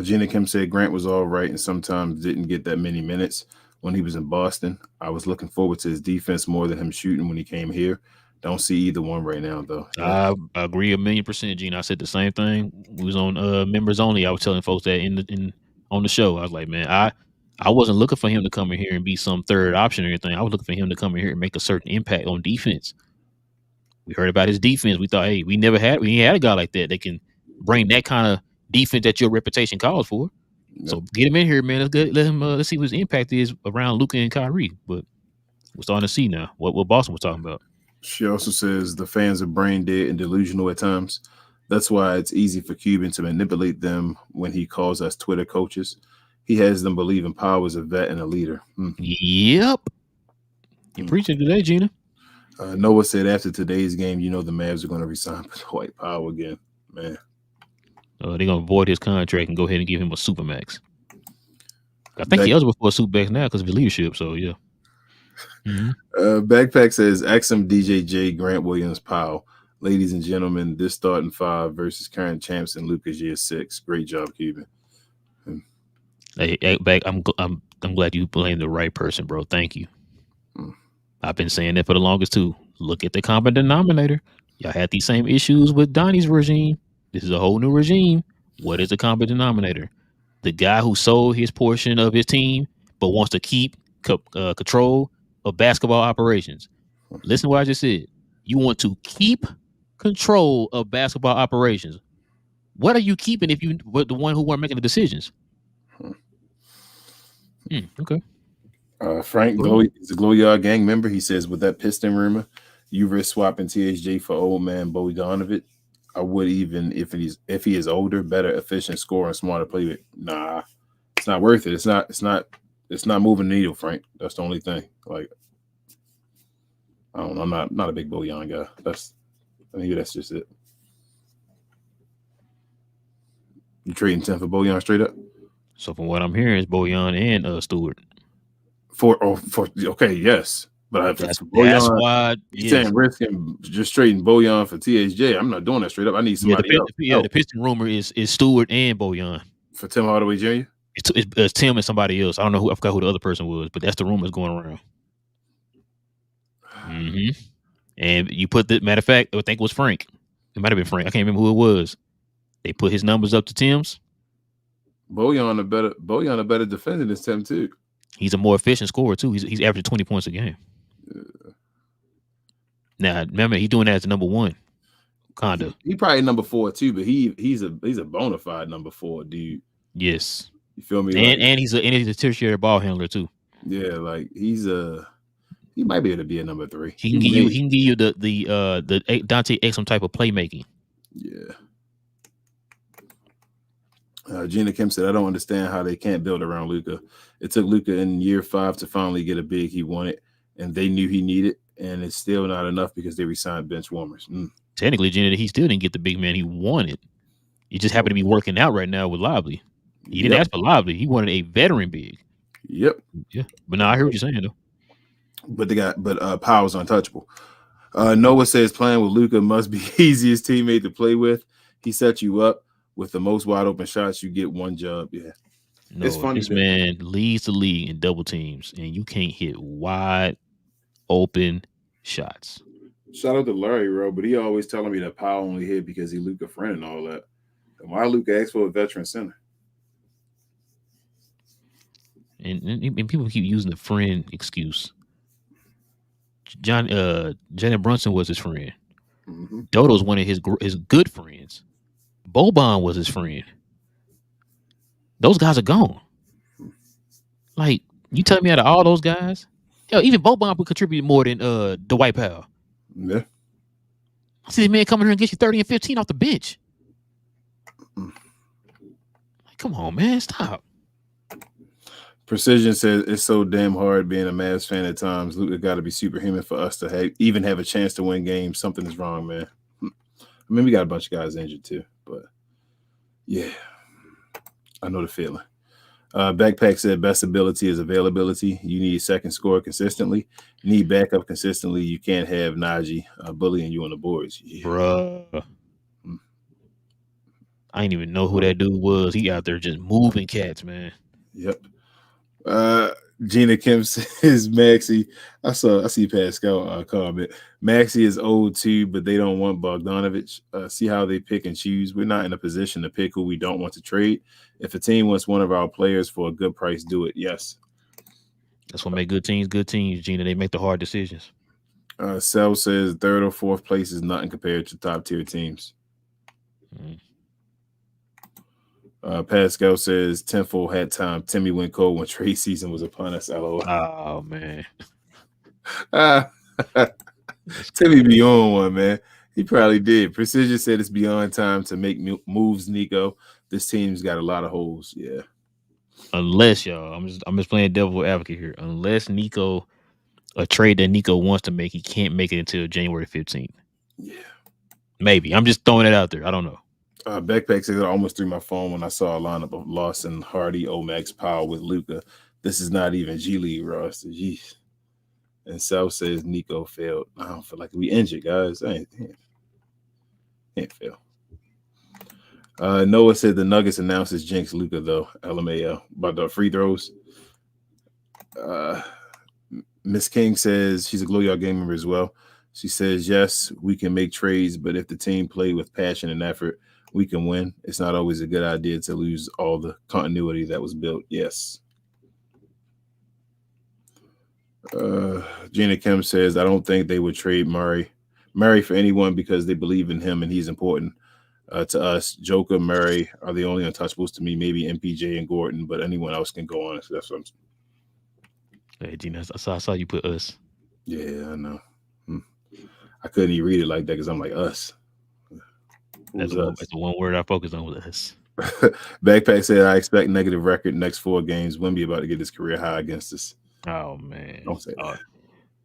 Gina Kim said Grant was all right and sometimes didn't get that many minutes. when he was in Boston. I was looking forward to his defense more than him shooting when he came here. Don't see either one right now, though. Yeah. I agree 1,000,000%, Gene. I said the same thing. We was on members only. I was telling folks that on the show. I was like, man, I wasn't looking for him to come in here and be some third option or anything. I was looking for him to come in here and make a certain impact on defense. We heard about his defense. We thought, hey, we had a guy like that can bring that kind of defense that your reputation calls for. Yep. So get him in here, man. Let's see what his impact is around Luka and Kyrie. But we're starting to see now what Boston was talking about. She also says the fans are brain dead and delusional at times. That's why it's easy for Cuban to manipulate them when he calls us Twitter coaches. He has them believe in Powell as a vet and a leader. Yep. You're preaching today, Gina. Noah said after today's game, the Mavs are going to resign Dwight Powell again. Man. They're going to void his contract and go ahead and give him a supermax. I think he's eligible for a supermax now because of his leadership. So, yeah. Mm-hmm. Backpack says, XM DJJ, Grant Williams, Powell. Ladies and gentlemen, this starting 5 versus current champs in Luka's year 6. Great job, Cuban. Hey, Back, I'm glad you blamed the right person, bro. Thank you. I've been saying that for the longest, too. Look at the common denominator. Y'all had these same issues with Donnie's regime. This is a whole new regime. What is the common denominator? The guy who sold his portion of his team but wants to keep control of basketball operations. Listen to what I just said. You want to keep control of basketball operations. What are you keeping if you were the one who weren't making the decisions? Okay. Frank is a Glow Yard gang member. He says, with that Piston rumor, you risk swapping THJ for old man Bogdanovic. I would, even if he is older, better, efficient scorer, and smarter play with. Nah, it's not worth it. It's not moving the needle, Frank. That's the only thing. Like, I don't know. I'm not a big Bojan guy. Maybe that's just it. You trading 10 for Bojan straight up? So from what I'm hearing, is Bojan and Stewart. Okay, yes. But that's why you're saying risking just trading Bojan for THJ. I'm not doing that straight up. I need somebody else. Yeah, the Piston rumor is Stewart and Bojan. For Tim Hardaway Jr.? It's Tim and somebody else. I don't know I forgot who the other person was, but that's the rumors going around. Mm-hmm. And you put the matter of fact, I think it was Frank. It might have been Frank. I can't remember who it was. They put his numbers up to Tim's. Bojan a better defender than Tim too. He's a more efficient scorer too. He's averaging 20 points a game. Yeah. Now remember, he's doing that as a number 1. Kinda. He probably number 4 too, but he's a bona fide number 4 dude. Yes. You feel me? And he's a tertiary ball handler too. Yeah, like he might be able to be a number 3. He can give you the Dante Exum type of playmaking. Yeah. Gina Kim said, I don't understand how they can't build around Luka. It took Luka in year 5 to finally get a big he wanted, and they knew he needed, and it's still not enough because they re-signed bench warmers. Technically, Gina, he still didn't get the big man he wanted. He just happened to be working out right now with Lively. He didn't ask for Lively. He wanted a veteran big. Yep. Yeah. But now I hear what you're saying though. But Powell's untouchable. Noah says playing with Luka must be easiest teammate to play with. He sets you up. With the most wide open shots, you get one job. Yeah. No, it's funny. This man leads the league in double teams, and you can't hit wide open shots. Shout out to Larry, bro, but he always telling me that Powell only hit because he Luka friend and all that. And why Luka asked for a veteran center? And people keep using the friend excuse. Jalen Brunson was his friend. Mm-hmm. Dodo's one of his good friends. Boban was his friend. Those guys are gone. Like, you tell me out of all those guys, even Boban would contribute more than Dwight Powell. Yeah. I see this man coming here and get you 30 and 15 off the bench. Like, come on, man, stop. Precision says it's so damn hard being a Mavs fan at times. Luka got to be superhuman for us to even have a chance to win games. Something is wrong, man. I mean, we got a bunch of guys injured too, but yeah, I know the feeling. Backpack said best ability is availability. You need second score consistently. You need backup consistently. You can't have Najee bullying you on the boards. Yeah. Bruh. I didn't even know who that dude was. He out there just moving cats, man. Yep. Gina Kim says Maxi. I see Pascal comment. Maxi is old too, but they don't want Bogdanovich. See how they pick and choose. We're not in a position to pick who we don't want to trade. If a team wants one of our players for a good price, do it. Yes. That's what make good teams, Gina. They make the hard decisions. Sel says third or fourth place is nothing compared to top tier teams. Pascal says tenfold hat time. Timmy went cold when trade season was upon us. LOL. Oh man. Timmy be on one, man. He probably did. Precision said it's beyond time to make moves, Nico. This team's got a lot of holes. Yeah. Unless y'all, I'm just playing devil advocate here. Unless Nico, a trade that Nico wants to make, he can't make it until January 15th. Yeah. Maybe. I'm just throwing it out there. I don't know. Backpack says I almost threw my phone when I saw a lineup of Lawson, Hardy, Omax, Powell with Luka. This is not even G League roster. Jeez. And South says Nico failed. I don't feel like we injured, guys. I can't fail. Noah said the Nuggets announces Jinx Luka though. LMAO about the free throws. Miss King says she's a Glow Yard game member as well. She says yes, we can make trades, but if the team play with passion and effort, we can win. It's not always a good idea to lose all the continuity that was built. Yes. Gina Kim says, I don't think they would trade Murray for anyone because they believe in him and he's important to us. Joker, Murray are the only untouchables to me. Maybe MPJ and Gordon, but anyone else can go on. So that's what I'm saying. Hey, Gina, I saw you put us. Yeah, I know. I couldn't even read it like that because I'm like, us. That's the one word I focus on with us. Backpack said, I expect negative record next 4 games. Wemby about to get his career high against us. Oh, man. Don't say that.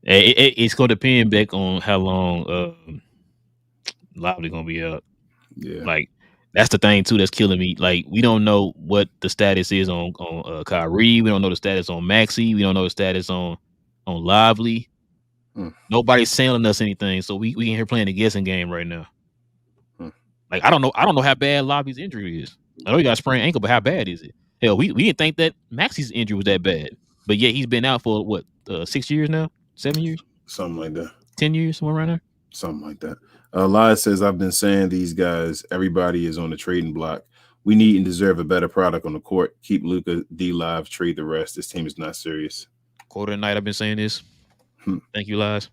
It's going to depend back on how long Lively going to be out. Yeah. Like, that's the thing, too, that's killing me. Like, we don't know what the status is on Kyrie. We don't know the status on Maxey. We don't know the status on Lively. Nobody's selling us anything, so we in here playing a guessing game right now. Like, I don't know how bad Lively's injury is. I know he got a sprained ankle, but how bad is it? Hell, we didn't think that Maxey's injury was that bad. But yet he's been out for what, 6 years now? 7 years? Something like that. 10 years, somewhere around there? Something like that. Lies says, I've been saying these guys, everybody is on the trading block. We need and deserve a better product on the court. Keep Luka, D Live, trade the rest. This team is not serious. Quarter of the night I've been saying this. Thank you, Lies.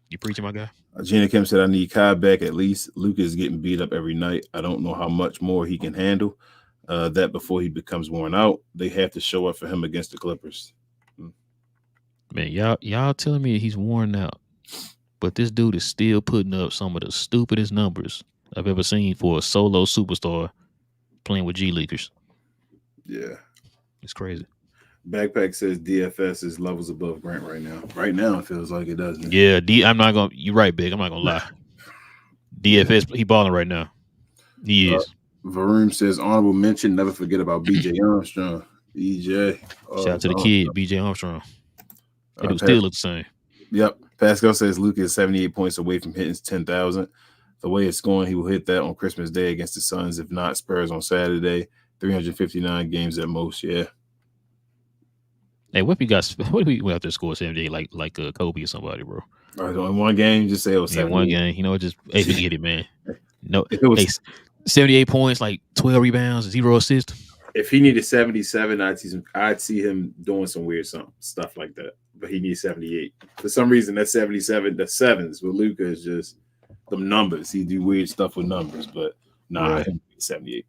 You preaching, my guy? Gina Kim said, I need Kai back at least. Luka is getting beat up every night. I don't know how much more he can handle that before he becomes worn out. They have to show up for him against the Clippers. Man, y'all telling me he's worn out, but this dude is still putting up some of the stupidest numbers I've ever seen for a solo superstar playing with G Leaguers. Yeah. It's crazy. Backpack says DFS is levels above Grant right now. Right now, it feels like it does. Man. Yeah, you're right, Big. I'm not going to lie. DFS, he balling right now. He is. Varun says, honorable mention, never forget about BJ Armstrong. BJ. Shout out to the kid, BJ Armstrong. It would still look the same. Yep. Pascal says Luka is 78 points away from hitting 10,000. The way it's going, he will hit that on Christmas Day against the Suns. If not, Spurs on Saturday. 359 games at most. Yeah. Hey, what if we went out there and scored 78 like Kobe or somebody, bro? All right, in one game, just say it was 78. One game. You know, just forget it, man. No, 78 points, like 12 rebounds, 0 assists. If he needed 77, I'd see him doing some weird stuff like that. But he needs 78. For some reason, that 77, the sevens with Luka is just the numbers. He do weird stuff with numbers, but right. 78.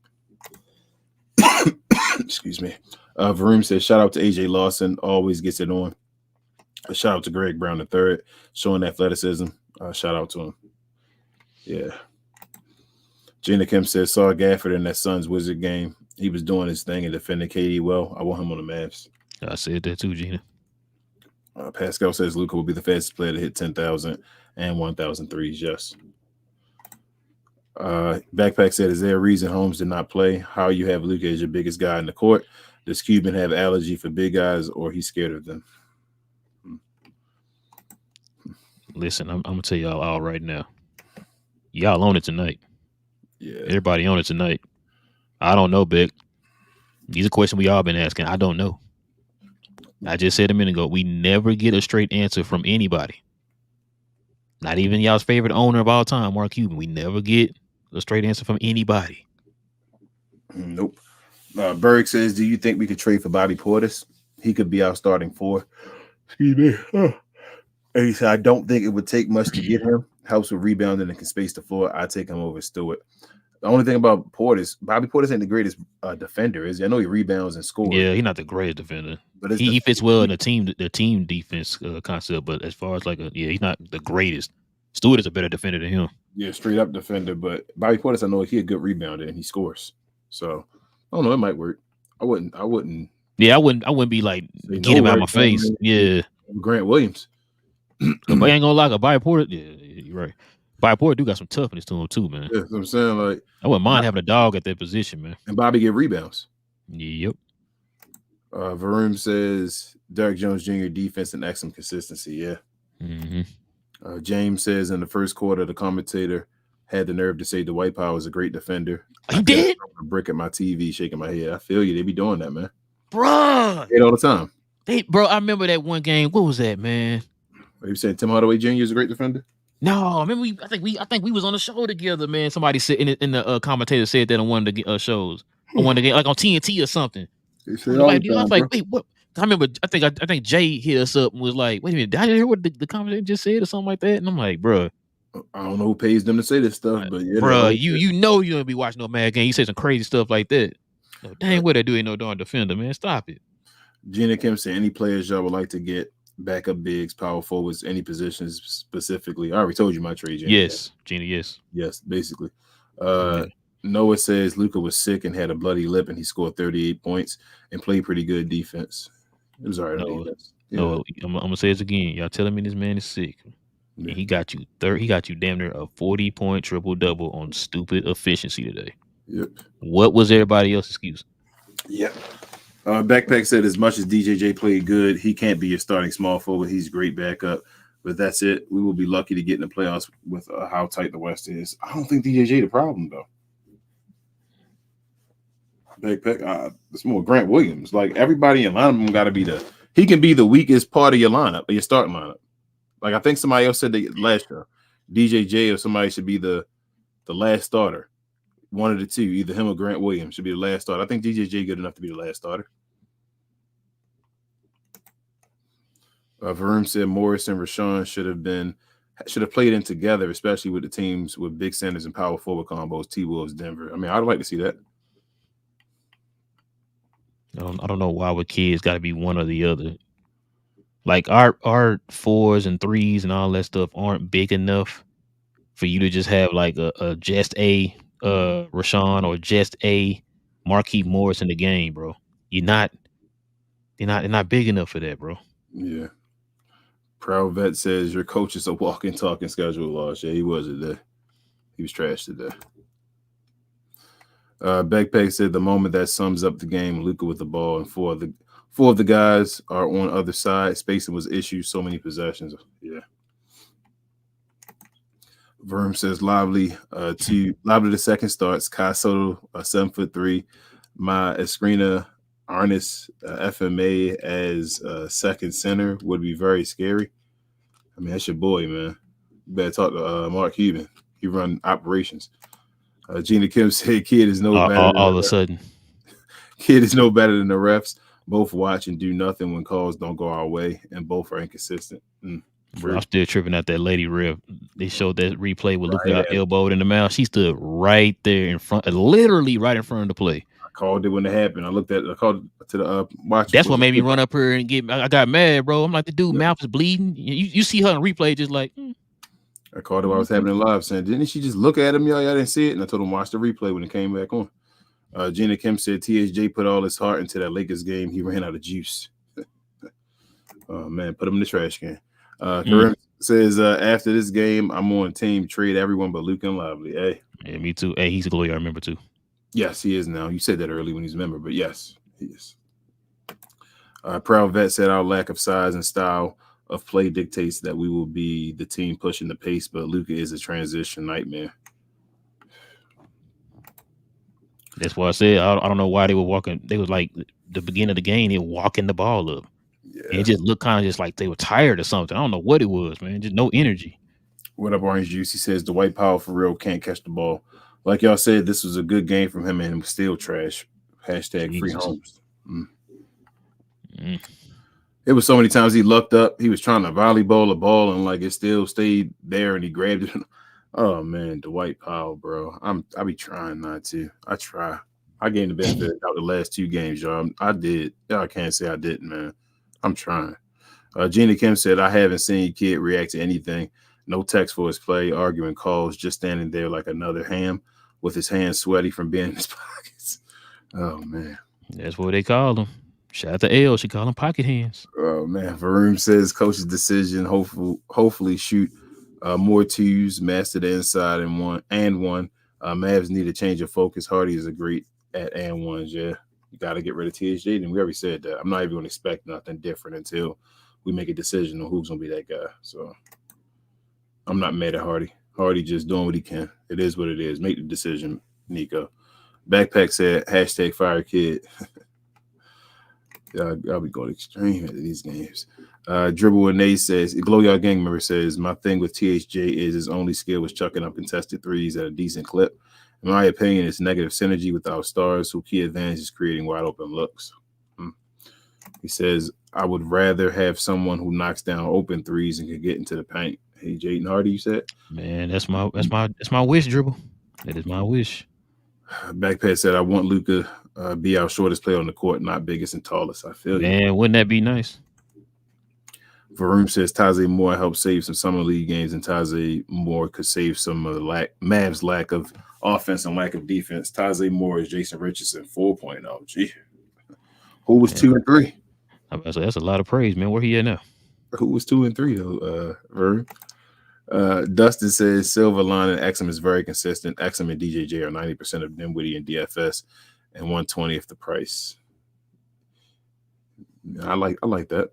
Excuse me. Varun says, shout out to AJ Lawson, always gets it on. A shout out to Greg Brown III, showing athleticism. Shout out to him. Yeah. Gina Kim says, saw Gafford in that Suns Wizard game. He was doing his thing and defending KD well. I want him on the Mavs. I said that too, Gina. Pascal says Luka will be the fastest player to hit 10,000 and 1,000 threes. Yes. Backpack said, is there a reason Holmes did not play? How you have Luka as your biggest guy in the court? Does Cuban have allergy for big guys or he's scared of them? Listen, I'm going to tell y'all all right now. Y'all on it tonight. Yeah. Everybody on it tonight. I don't know, Big. These are questions we all been asking. I don't know. I just said a minute ago, we never get a straight answer from anybody. Not even y'all's favorite owner of all time, Mark Cuban. We never get a straight answer from anybody. Nope. Berg says, do you think we could trade for Bobby Portis? He could be our starting 4. Excuse me. And he said, I don't think it would take much to get him. Helps with rebounding and can space the floor. I take him over Stewart. The only thing about Portis, Bobby Portis ain't the greatest defender, is he? I know he rebounds and scores. Yeah, he's not the greatest defender, but he fits well in the team defense concept. But as far as he's not the greatest. Stewart is a better defender than him. Yeah, straight up defender. But Bobby Portis, I know he's a good rebounder and he scores. So I don't know, it might work. I wouldn't. Yeah, I wouldn't be like get him out of my face. Yeah, Grant Williams. But I ain't gonna lie, Bobby Portis. Yeah, you're right. Bobby Portis do got some toughness to him too, man. Yeah, that's what I'm saying. Like, I wouldn't mind having a dog at that position, man. And Bobby get rebounds. Yep. Varun says Derrick Jones Jr. defense and excellent consistency. Yeah. Mm-hmm. James says in the first quarter, the commentator had the nerve to say Dwight Powell was a great defender. He did? A brick at my TV, shaking my head. I feel you. They be doing that, man. Bruh. All the time. Bro, I remember that one game. What was that, man? Are you saying Tim Hardaway Jr. is a great defender? No, I mean I think we was on the show together, man. Somebody said in the commentator said that on one of the shows, on one of the like on TNT or something. I was like, wait, what? I remember. I think Jay hit us up and was like, "Wait a minute, did I hear what the commentator just said or something like that?" And I'm like, "Bro, I don't know who pays them to say this stuff, but yeah, bro, you know you don't be watching no Mad game. You say some crazy stuff like that. Dang, what they do ain't no darn defender, man. Stop it." Gina Kim said, "Any players y'all would like to get backup bigs, power forwards, any positions specifically?" I already told you my trade, Gina. Yes, Gina. Yes, basically. Noah says Luka was sick and had a bloody lip, and he scored 38 points and played pretty good defense. It was all right. No, I'm gonna say this again. Y'all telling me this man is sick. Yeah. And he got you he got you damn near a 40-point triple-double on stupid efficiency today. Yep. What was everybody else's excuse? Yep. Backpack said as much as DJJ played good, he can't be a starting small forward. He's great backup. But that's it. We will be lucky to get in the playoffs with how tight the West is. I don't think DJJ the problem, though. Backpack, it's more Grant Williams. Like, everybody in lineup got to be he can be the weakest part of your lineup, your starting lineup. Like, I think somebody else said that last year. DJJ or somebody should be the last starter. One of the two, either him or Grant Williams should be the last starter. I think DJJ good enough to be the last starter. Varun said Morris and Rashawn should have played in together, especially with the teams with big centers and power forward combos. T-Wolves, Denver. I mean, I'd like to see that. I don't know why with kids got to be one or the other. Like our fours and threes and all that stuff aren't big enough for you to just have like a just a Rashawn or just a Marquise Morris in the game, bro. They're not big enough for that, bro. Yeah. Proud Vet says your coach is a walking, talking schedule loss. Yeah, he was today. He was trash today. Backpack said the moment that sums up the game, Luka with the ball and four of the guys are on other side. Spacing was issues, so many possessions. Yeah. Verm says Lively the second starts. Kai Soto, 7'3". My Escrina Arnis FMA as second center would be very scary. I mean, that's your boy, man. You better talk to Mark Cuban. He run operations. Gina Kim said, "Kid is no better." All of a sudden, kid is no better than the refs. Both watch and do nothing when calls don't go our way, and both are inconsistent. Bro, I'm still tripping at that lady ref. They showed that replay with Luka got elbowed in the mouth. She stood right there in front, literally right in front of the play. I called it when it happened. I called to the watch. That's what made me run up here and I got mad, bro. I'm like, the dude mouth is bleeding. You see her in replay, just like. I called it while I was happening live, saying, "Didn't she just look at him? Y'all didn't see it." And I told him watch the replay when it came back on. Gina Kim said THJ put all his heart into that Lakers game. He ran out of juice. Oh man, put him in the trash can. Karim says after this game, I'm on team trade everyone but Luka and Lively. Hey, yeah, me too. Hey, he's a goalie. I remember too. Yes, he is now. You said that early when he's a member, but yes, he is. Proud Vet said our lack of size and style of play dictates that we will be the team pushing the pace, but Luka is a transition nightmare. That's why I said I don't know why they were walking. They was like the beginning of the game, they were walking the ball up. Yeah. And it just looked kind of just like they were tired or something. I don't know what it was, man. Just no energy. What up, Orange Juice? He says the Dwight Powell for real can't catch the ball. Like y'all said, this was a good game from him and him still trash. Hashtag free Jesus. homes. It was so many times he lucked up. He was trying to volleyball a ball and like it still stayed there and he grabbed it. Oh man, Dwight Powell, bro. I be trying not to. I try. I gave the benefit out the last 2 games, y'all. I did. I can't say I didn't, man. I'm trying. Gina Kim said, I haven't seen Kid react to anything. No text for his play, arguing calls, just standing there like another ham with his hands sweaty from being in his pockets. Oh, man. That's what they call him. Shout out to L. She called him pocket hands. Oh, man. Varoom says, coach's decision, hopefully shoot more twos, master the inside and one. Mavs need a change of focus. Hardy is a great at and ones, yeah. You got to get rid of THJ. And we already said that. I'm not even going to expect nothing different until we make a decision on who's going to be that guy. So I'm not mad at Hardy. Hardy just doing what he can. It is what it is. Make the decision, Nico. Backpack said, hashtag fire kid. I'll be going extreme at these games. Dribble and Nate says, Glow Y'all Gang member says, my thing with THJ is his only skill was chucking up contested threes at a decent clip. In my opinion, it's negative synergy with our stars, who key advantage is creating wide open looks. He says, I would rather have someone who knocks down open threes and can get into the paint. Hey, Jaden Hardy, you said? Man, that's my wish, Dribble. That is my wish. Backpack said, I want Luka be our shortest player on the court, not biggest and tallest. I feel you. Man, wouldn't that be nice? Varoom says Taze Moore helped save some summer league games, and Taze Moore could save some of the Mavs' lack of offense and lack of defense. Taze Moore is Jason Richardson 4.0. Gee. Who was 2 and 3? That's a lot of praise, man. Where he at now? Who was 2 and 3 though? Varoom. Dustin says Silver Line and Exum is very consistent. Exum and DJJ are 90% of Dinwiddie and DFS and 120th the price. I like that.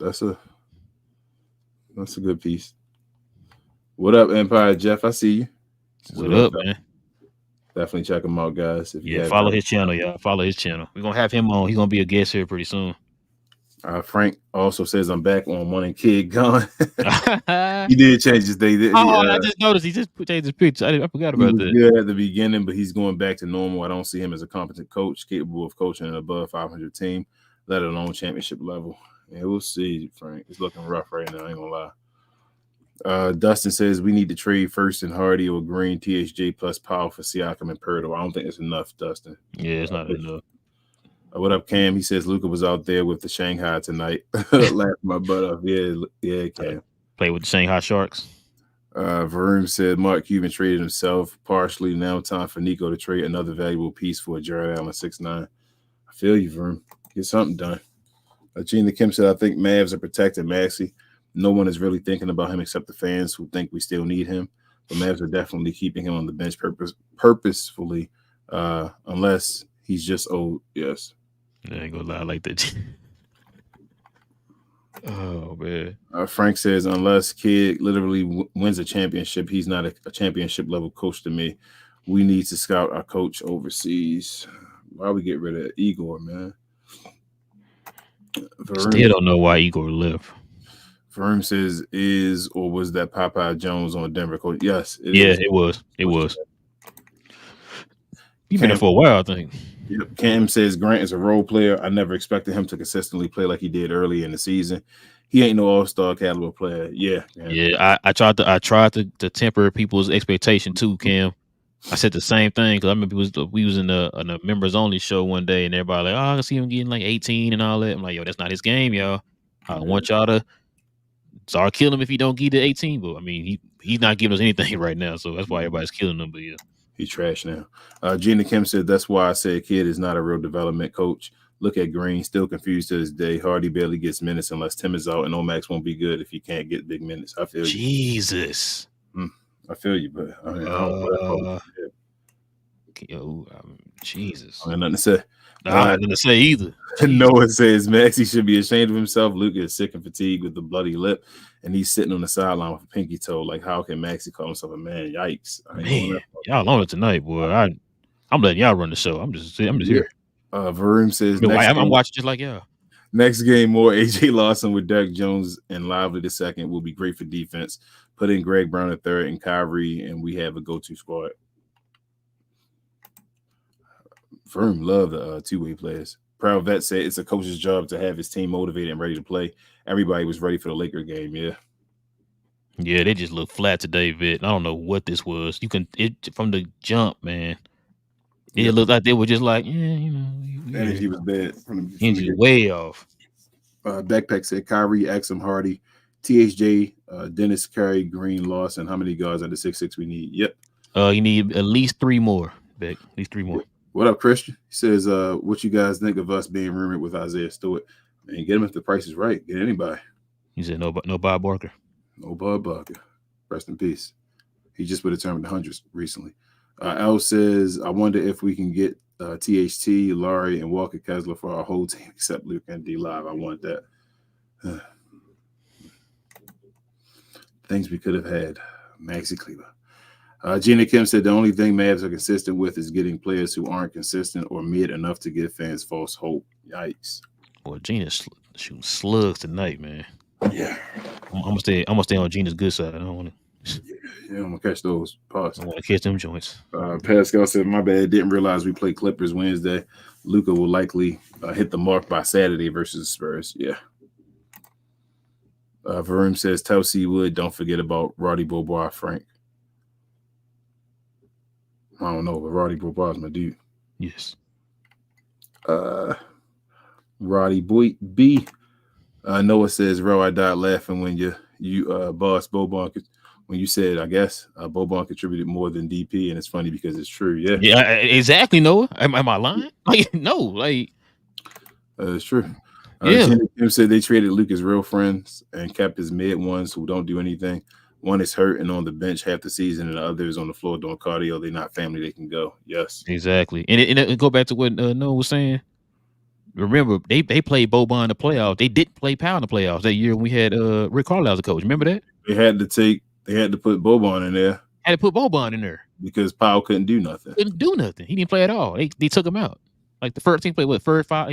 That's a good piece. What up, Empire Jeff? I see you. What up, man? Definitely check him out, guys. If follow his channel, y'all. Follow his channel. We're gonna have him on. He's gonna be a guest here pretty soon. Frank also says I'm back on One and Kid Gone. He did change his day. I just noticed he just changed his picture. I forgot about that. Yeah, at the beginning, but he's going back to normal. I don't see him as a competent coach, capable of coaching an above 500 team, let alone championship level. Yeah, we'll see, Frank. It's looking rough right now. I ain't gonna lie. Dustin says we need to trade first and Hardy or Green, THJ plus Powell for Siakam and Pirtle. I don't think it's enough, Dustin. Yeah, it's not enough. What up, Cam? He says Luka was out there with the Shanghai tonight. Laughing my butt off. Yeah, Cam. Play with the Shanghai Sharks. Varoom said Mark Cuban traded himself partially. Now time for Nico to trade another valuable piece for a Jared Allen 6'9". I feel you, Varoom. Get something done. Gina Kim said, I think Mavs are protecting Maxey. No one is really thinking about him except the fans who think we still need him. The Mavs are definitely keeping him on the bench purposefully, unless he's just old. Yes. I ain't gonna lie like that. Oh, man. Frank says, unless Kid literally wins a championship, he's not a championship level coach to me. We need to scout our coach overseas. Why we get rid of Igor, man? Still don't know why Igor left. Varoom says, is or was that Popeye Jones on Denver coach? Yes. It was. He's been there for a while, I think. Yep. Cam says Grant is a role player. I never expected him to consistently play like he did early in the season. He ain't no all-star caliber player. Yeah. Yeah, I tried to temper people's expectation too, Cam. I said the same thing because I remember we was in a members only show one day and everybody like, I can see him getting like 18 and all that. I'm like, yo, that's not his game, y'all. I want y'all to start killing him if he don't get to 18. But I mean, he's not giving us anything right now, so that's why everybody's killing him. But yeah. He's trash now. Gina Kim said, that's why I said Kid is not a real development coach. Look at Green, still confused to this day. Hardy barely gets minutes unless Tim is out, and Omax won't be good if he can't get big minutes. I feel Jesus. I feel you, but I mean, I don't Jesus. I got nothing to say. I have nothing to say either. Noah says Maxey should be ashamed of himself. Luka is sick and fatigued with the bloody lip, and he's sitting on the sideline with a pinky toe. Like, how can Maxey call himself a man? Yikes! Man, y'all on it tonight, boy. I'm letting y'all run the show. I'm just here. Varoom says I'm watching just like y'all. Next game, more AJ Lawson with Derek Jones and Lively the second will be great for defense. Put in Greg Brown the third and Kyrie, and we have a go-to squad. Firm love the two-way players. Proud Vet said it's a coach's job to have his team motivated and ready to play. Everybody was ready for the Laker game. Yeah. Yeah, they just look flat today, Vic. I don't know what this was. You can from the jump, man. It looked like they were just like, energy was bad from the energy way off. Backpack said Kyrie, Axum, Hardy, THJ, Dennis, Curry, Green, Lawson. How many guards under 6'6" we need? Yep. You need at least 3 more, Beck. At least 3 more. What up, Christian? He says, what you guys think of us being rumored with Isaiah Stewart? Man, get him if the price is right. Get anybody. He said no Bob Barker. No Bob Barker. Rest in peace. He just would have turned the hundreds recently. Al says, I wonder if we can get THT, Laurie, and Walker Kessler for our whole team except Luka and D Live. I want that. Things we could have had. Maxi Cleaver. Gina Kim said the only thing Mavs are consistent with is getting players who aren't consistent or mid enough to give fans false hope. Yikes. Well, Gina's shooting slugs tonight, man. Yeah. I'm gonna stay on Gina's good side. I don't want to. Yeah, I'm gonna catch those. Pause. I want to catch them joints. Pascal said, "My bad. Didn't realize we play Clippers Wednesday. Luka will likely hit the mark by Saturday versus the Spurs." Yeah. Varum says, "Tell C Wood, don't forget about Roddy Beaubois, Frank." I don't know, but Roddy Beaubois is my dude. Yes. Roddy Boy B. Noah says, "Ro, I died laughing when you boss Boban when you said, I guess Boban contributed more than DP, and it's funny because it's true." Yeah. Yeah, exactly. Noah, am I lying? Like, no, like it's true. Yeah. Tim said they traded Luka's real friends and kept his mid ones who don't do anything. One is hurt and on the bench half the season, and the other is on the floor doing cardio. They're not family; they can go. Yes, exactly. And it go back to what Noah was saying. Remember, they played Boban in the playoffs. They didn't play Powell in the playoffs that year when we had Rick Carlisle as a coach. Remember that? They had to put Boban in there. Had to put Boban in there because Powell couldn't do nothing. Couldn't do nothing. He didn't play at all. They took him out. Like the first team played like 5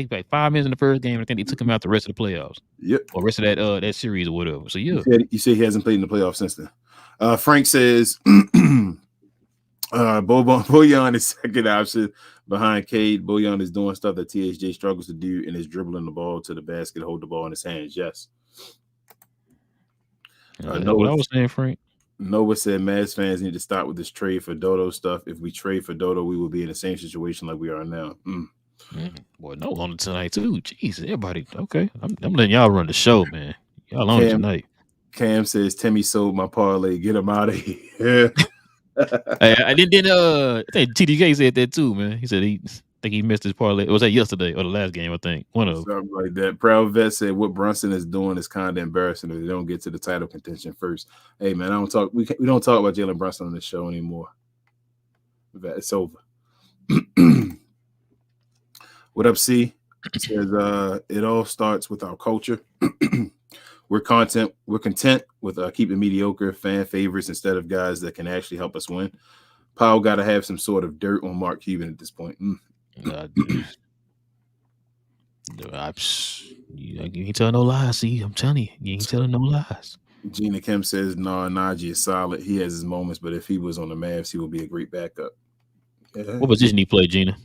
minutes in the first game. I think they took him out the rest of the playoffs. Yep. Or rest of that series or whatever. So yeah. You say he hasn't played in the playoffs since then. Frank says Bojan is second option behind Cade. Bojan is doing stuff that THJ struggles to do and is dribbling the ball to the basket, hold the ball in his hands. Yes. What I was saying, Frank. Nova said Mavs fans need to stop with this trade for Dodo stuff. If we trade for Dodo, we will be in the same situation like we are now. Boy, no on tonight too. Jeez, everybody. Okay, I'm letting y'all run the show, man. Y'all on tonight. Cam says Timmy sold my parlay. Get him out of here. I think TDK said that too, man. He said he missed his parlay. Was that yesterday or the last game? I think one of them. Something like that. Proud Vet said what Brunson is doing is kind of embarrassing if they don't get to the title contention first. Hey man, we don't talk about Jalen Brunson on the show anymore. It's over. What up, C? It says it all starts with our culture. We're content with keeping mediocre fan favorites instead of guys that can actually help us win. Powell got to have some sort of dirt on Mark Cuban at this point. You ain't telling no lies. See, I'm telling you ain't telling no lies. Gina Kim says, "No, Najee is solid. He has his moments, but if he was on the Mavs, he would be a great backup." Yeah. What position he played, Gina?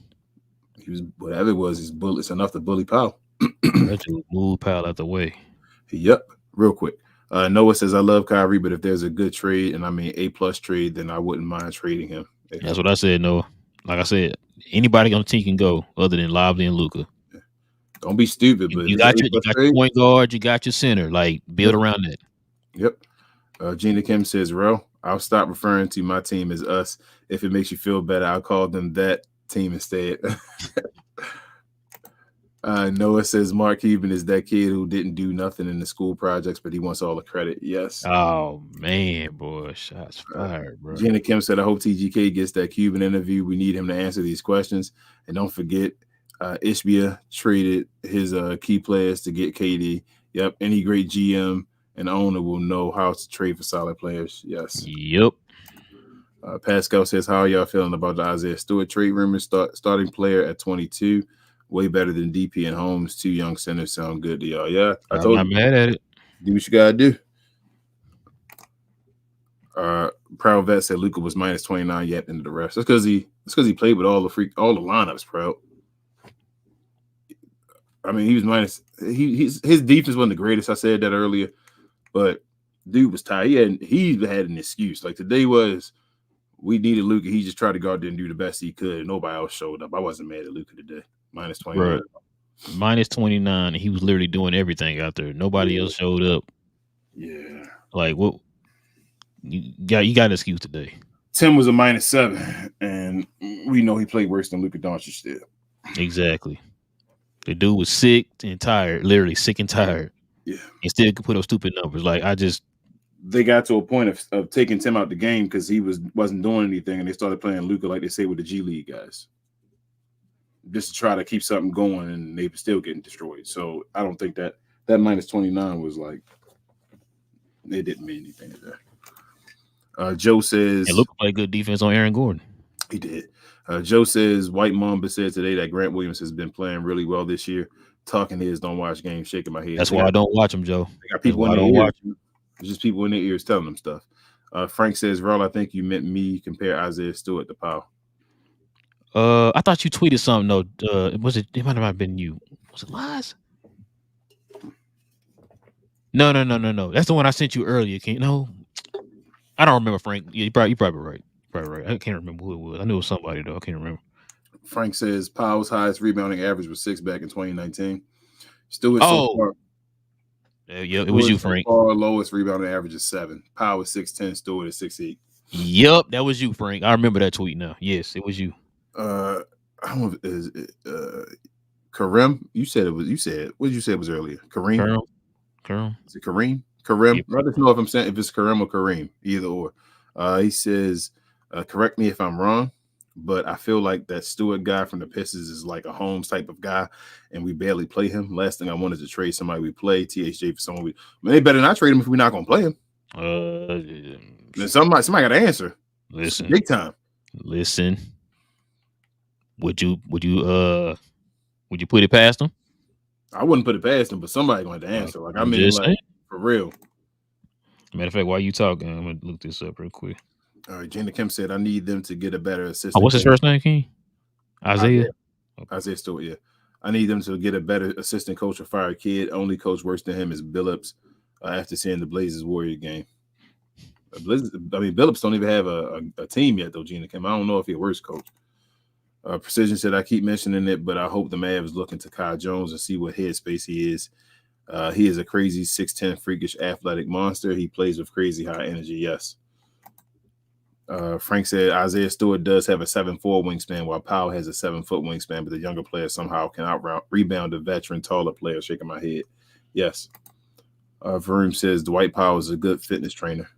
He was whatever it was. It's enough to bully Powell. That dude moved Powell out the way. Yep. Real quick. Noah says, "I love Kyrie, but if there's a good trade, and I mean A+ trade, then I wouldn't mind trading him." That's what I said, Noah. Like I said, anybody on the team can go other than Lively and Luka. Don't be stupid, but you got your point guard, you got your center. Like build around that. Yep. Gina Kim says, "Ro, I'll stop referring to my team as us. If it makes you feel better, I'll call them that team instead." Noah says Mark Cuban is that kid who didn't do nothing in the school projects, but he wants all the credit. Yes. Oh man, boy, shots fired, bro. Gina Kim said, "I hope TGK gets that Cuban interview. We need him to answer these questions. And don't forget, Ishbia traded his key players to get KD. Yep. Any great GM and owner will know how to trade for solid players. Yes. Yep." Pascal says, "How are y'all feeling about the Isaiah Stewart trade rumors? Starting player at 22. way better than DP and Holmes. 2 young centers sound good to y'all. Yeah, I I'm told not you. mad at it. Do what you gotta do. Proud Vet said Luka was minus 29 yet into the rest. That's because he played with all the lineups, Proud. I mean, he was minus. His defense wasn't the greatest. I said that earlier, but dude was tired. He had an excuse. Like today was, we needed Luka. He just tried to go out there and do the best he could, and nobody else showed up. I wasn't mad at Luka today. Minus 29. Minus 29, and he was literally doing everything out there. Nobody else showed up. Yeah. Like what? You got an excuse today. Tim was a minus 7, and we know he played worse than Luka Doncic did. Exactly. The dude was sick and tired, literally sick and tired. Yeah. And still could put up stupid numbers. Like they got to a point of taking Tim out the game because he wasn't doing anything, and they started playing Luka like they say with the G League guys, just to try to keep something going, and they were still getting destroyed. So I don't think that minus 29 was like, it didn't mean anything to that. Joe says, and Luka played good defense on Aaron Gordon. He did. Joe says White Mamba said today that Grant Williams has been playing really well this year. Talking heads don't watch games, shaking my head. That's why I don't watch them, Joe. They got people in their ears. It's just people in their ears telling them stuff. Frank says, Ral, I think you meant me. Compare Isaiah Stewart to Powell. I thought you tweeted something though. It might have been you. Was it Lies? No. That's the one I sent you earlier. I don't remember, Frank. Yeah, you're probably right. I can't remember who it was. I knew it was somebody though. I can't remember. Frank says Powell's highest rebounding average was 6 back in 2019. Stewart so far. Yeah, it was you, Frank. Our lowest rebounding average is 7. Powell is 6'10", Stewart is 6'8". Yep, that was you, Frank. I remember that tweet now. Yes, it was you. I don't know if is it Kareem? You said it was. You said what did you say it was earlier? Kareem. Is it Kareem? Kareem. Yep. I don't know if I'm saying if it's Kareem or Kareem, either or. He says, correct me if I'm wrong, but I feel like that Stewart guy from the Pistons is like a Holmes type of guy, and we barely play him. Last thing I wanted to trade somebody we play, THJ, for someone they better not trade him if we're not gonna play him. Then somebody got to answer. Listen, big time. Listen, would you put it past him? I wouldn't put it past him, but somebody going to answer. Like I mean, like for real. Matter of fact, while you talking, I'm gonna look this up real quick. All right, Gina Kim said, I need them to get a better assistant. What's his first name, King? Isaiah? Okay. Isaiah Stewart, yeah. I need them to get a better assistant coach or fire a kid. Only coach worse than him is Billups after seeing the Blazers Warrior game. Billups don't even have a team yet, though, Gina Kim. I don't know if he's a worse coach. Precision said, I keep mentioning it, but I hope the Mavs look into Kai Jones and see what headspace he is. He is a crazy 6'10", freakish athletic monster. He plays with crazy high energy, yes. Frank said Isaiah Stewart does have a 7'4" wingspan, while Powell has a 7-foot wingspan, but the younger player somehow can rebound the veteran, taller player. Shaking my head. Yes. Varoom says Dwight Powell is a good fitness trainer.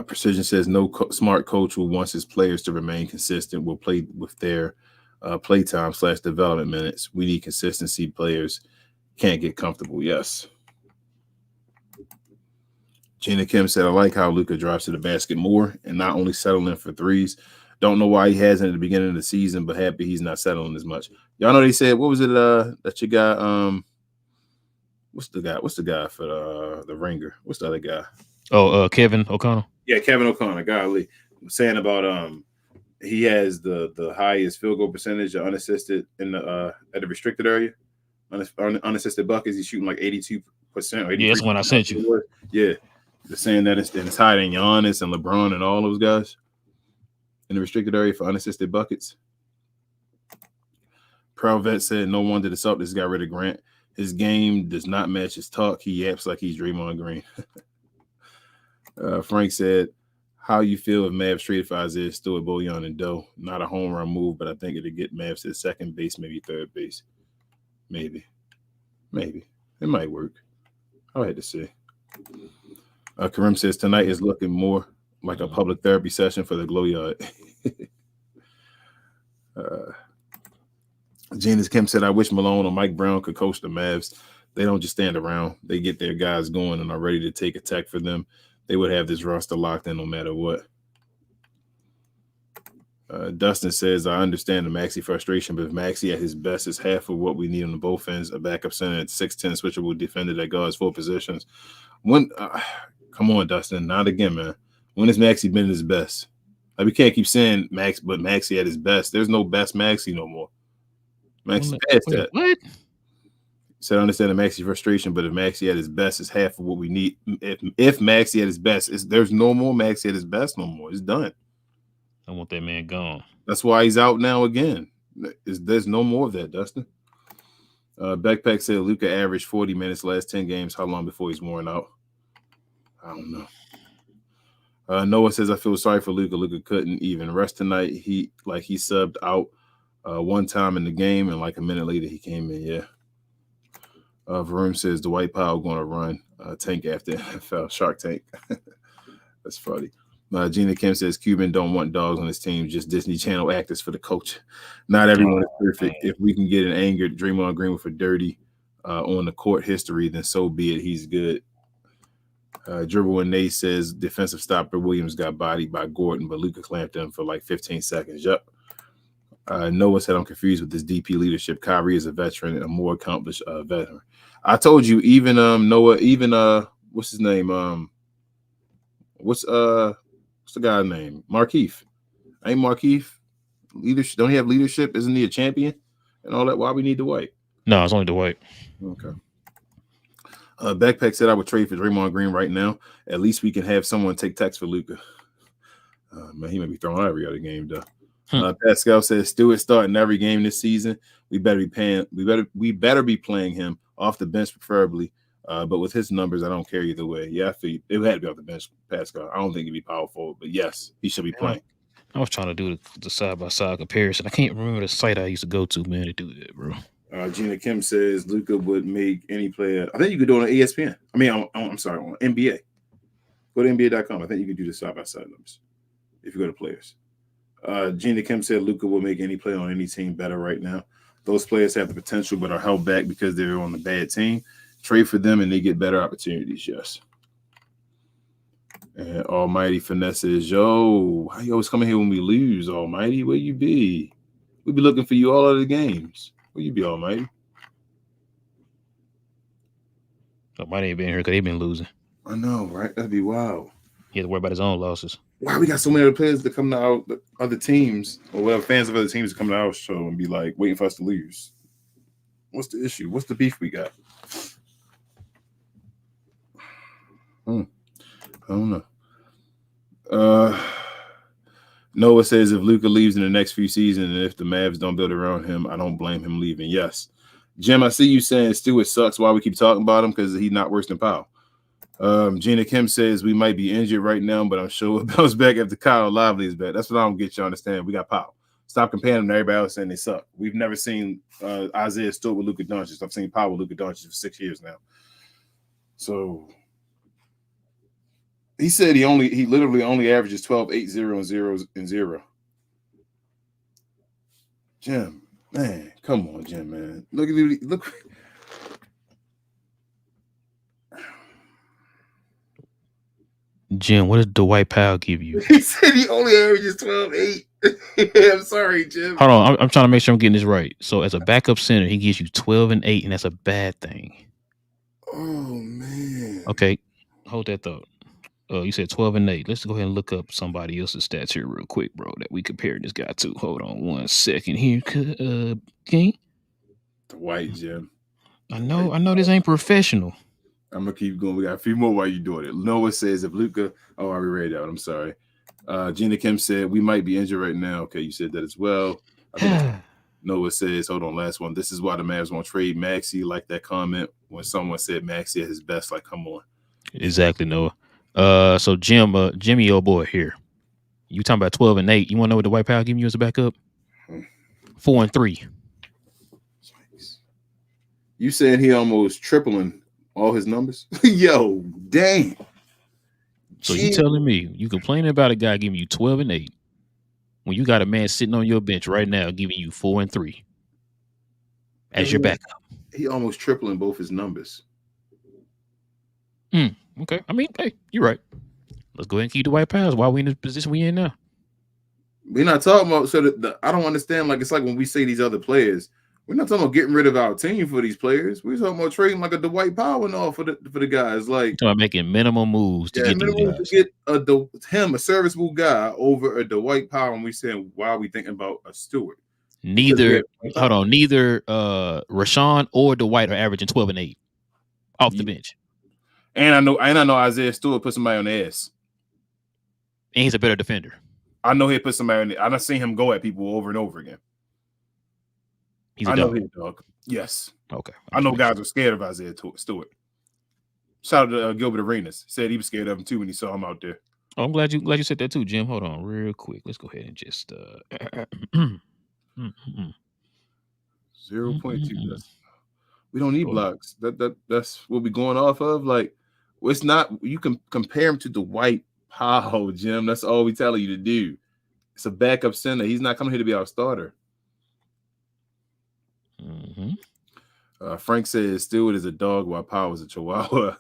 Precision says no smart coach who wants his players to remain consistent will play with their playtime / development minutes. We need consistency. Players can't get comfortable. Yes. Gina Kim said, I like how Luka drives to the basket more and not only settling for threes. Don't know why he hasn't at the beginning of the season, but happy he's not settling as much. Y'all know they said, what was it that you got? What's the guy for the Ringer? What's the other guy? Oh, Kevin O'Connell. Yeah, Kevin O'Connell. Golly, saying about he has the highest field goal percentage of unassisted in the at the restricted area. Unassisted buckets, he's shooting like 82%. Yeah, that's when I sent you. Yeah, they're saying that it's higher than Giannis and LeBron and all those guys in the restricted area for unassisted buckets. Proud Vet said, no wonder the Celtics got rid of Grant. His game does not match his talk. He yaps like he's Draymond Green. Frank said, how you feel if Mavs traded for Isaiah Stewart, Bojan, and Doe? Not a home run move, but I think it'll get Mavs to second base, maybe third base. Maybe. It might work. I had to say. Kareem says, tonight is looking more like a public therapy session for the Glow Yard. Janice Kim said, I wish Malone or Mike Brown could coach the Mavs. They don't just stand around. They get their guys going and are ready to take a tech for them. They would have this roster locked in no matter what. Dustin says, I understand the Maxey frustration, but if Maxey at his best is half of what we need on the both ends, a backup center at 6'10", switchable defender that guards 4 positions. Come on, Dustin, not again, man. When has Maxey been his best? Like, we can't keep saying Maxey at his best. There's no best Maxey no more. Maxey past that. What? Said, I understand the Maxey frustration, but if Maxey at his best is half of what we need, if Maxey at his best, there's no more Maxey at his best no more. It's done. I want that man gone. That's why he's out now again. There's no more of that, Dustin. Backpack said Luka averaged 40 minutes last 10 games. How long before he's worn out? I don't know. Noah says, I feel sorry for Luka. Luka couldn't even rest tonight. He subbed out one time in the game, and like a minute later he came in. Yeah. Varun says Dwight Powell going to run tank after NFL Shark Tank. That's funny. Gina Kim says Cuban don't want dogs on his team, just Disney Channel actors for the coach. Not everyone is perfect. If we can get an angered Draymond Green for dirty on the court history, then so be it. He's good. Dribble and Nate says defensive stopper Williams got bodied by Gordon, but Luka clamped him for like 15 seconds. Yep. Noah said I'm confused with this DP leadership. Kyrie is a veteran and a more accomplished veteran. I told you, even Noah, even what's his name? What's the guy's name? Markeith. Ain't Markeith leadership? Don't he have leadership? Isn't he a champion and all that? Why we need Dwight? No, it's only Dwight. Okay. Backpack said I would trade for Draymond Green right now. At least we can have someone take text for Luka. Man, he may be throwing out every other game though. Pascal says Stewart starting every game this season. We better be playing him off the bench preferably. But with his numbers, I don't care either way. Yeah, I feel it had to be off the bench, Pascal. I don't think he'd be powerful, but yes, he should be playing. I was trying to do the side-by-side comparison. I can't remember the site I used to go to, man, to do that, bro. Gina Kim says Luka would make any player. I think you could do it on ESPN. I mean, I'm sorry, on NBA. Go to NBA.com. I think you could do the side-by-side numbers if you go to players. Gina Kim said Luka will make any player on any team better right now. Those players have the potential but are held back because they're on the bad team. Trade for them and they get better opportunities, yes. And Almighty Finesse says, yo, how you always coming here when we lose, Almighty? Where you be? We be looking for you all of the games. Where you be, Almighty? Almighty ain't been here because they been losing. I know, right? That'd be wild. He had to worry about his own losses. Why we got so many other players that come to our other teams or whatever fans of other teams come to our show and be like waiting for us to lose? What's the issue? What's the beef we got? I don't know. Noah says if Luka leaves in the next few seasons and if the Mavs don't build around him, I don't blame him leaving. Yes. Jim, I see you saying Stewart sucks. Why we keep talking about him? Because he's not worse than Powell. Gina Kim says we might be injured right now, but I'm sure we'll bounce back after Kyle Lively is back. That's what I don't get you to understand. We got Powell. Stop comparing them to everybody else saying they suck. We've never seen Isaiah Stewart with Luka Doncic. I've seen Powell with Luka Doncic for 6 years now. So he said he literally only averages 12, 8, 0, and 0 and 0. Jim, man, come on, Jim, man. Look. Jim, what does Dwight Powell give you? He said he only averages 12, 8. I'm sorry, Jim. Hold on, I'm trying to make sure I'm getting this right. So as a backup center, he gives you 12 and 8, and that's a bad thing. Oh, man. Okay, hold that thought. You said 12 and 8. Let's go ahead and look up somebody else's stats here real quick, bro, that we compared this guy to. Hold on 1 second here. King? Dwight, Jim. I know this ain't professional. I'm going to keep going. We got a few more while you're doing it. Noah says if Luka – oh, I already read that. I'm sorry. Gina Kim said we might be injured right now. Okay, you said that as well. Noah says, hold on, last one. This is why the Mavs won't trade Maxey. Like that comment when someone said Maxey at his best. Like, come on. Exactly, Noah. So Jimmy, old boy here. You talking about 12 and 8. You want to know what the Dwight Powell giving you as a backup? 4 and 3. You said he almost tripling all his numbers? Yo, dang. So you telling me you complaining about a guy giving you 12 and 8 when you got a man sitting on your bench right now giving you 4 and 3 as your backup? He almost tripling both his numbers. Okay. I mean, hey, you're right. Let's go ahead and keep the Dwight Powell. Why we in the position we in now? We're not talking about I don't understand. Like it's like when we say these other players, we're not talking about getting rid of our team for these players. We're talking about trading like a Dwight Powell and all for the guys. Like talking about making minimum moves to get these minimum guys. to get a serviceable guy over a Dwight Powell. And we saying why are we thinking about a Stewart? Neither Rashawn or Dwight are averaging 12 and 8 off the bench. And I know Isaiah Stewart put somebody on the ass. And he's a better defender. I know he put somebody on the I done seen him go at people over and over again. He's a dog. He's a dog. Yes. Okay. I know guys are scared of Isaiah Stewart. Shout out to Gilbert Arenas. Said he was scared of him too when he saw him out there. Oh, I'm glad you said that too, Jim. Hold on real quick. Let's go ahead and just 0.2. We don't need blocks. That's what we're going off of. Like, it's not. You can compare him to the Dwight Powell, Jim. That's all we telling you to do. It's a backup center. He's not coming here to be our starter. Frank says Stewart is a dog while Powell is a chihuahua.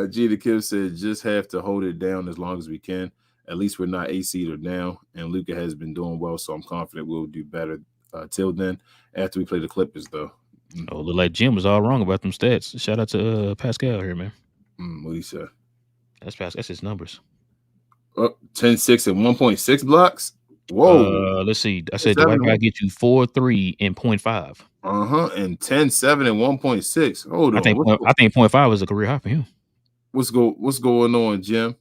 Gina Kim said just have to hold it down as long as we can. At least we're not 8 seed or down. And Luka has been doing well, so I'm confident we'll do better till then. After we play the Clippers, though. Oh, look like Jim was all wrong about them stats. Shout out to Pascal here, man. What he said? That's his numbers. 10, 6, and 1.6 blocks. Whoa. Let's see. I said the white guy get you 4, 3, and 0.5. And 10, 7, and 1.6. Hold on. I think 0.5 is a career high for him. What's going on, Jim?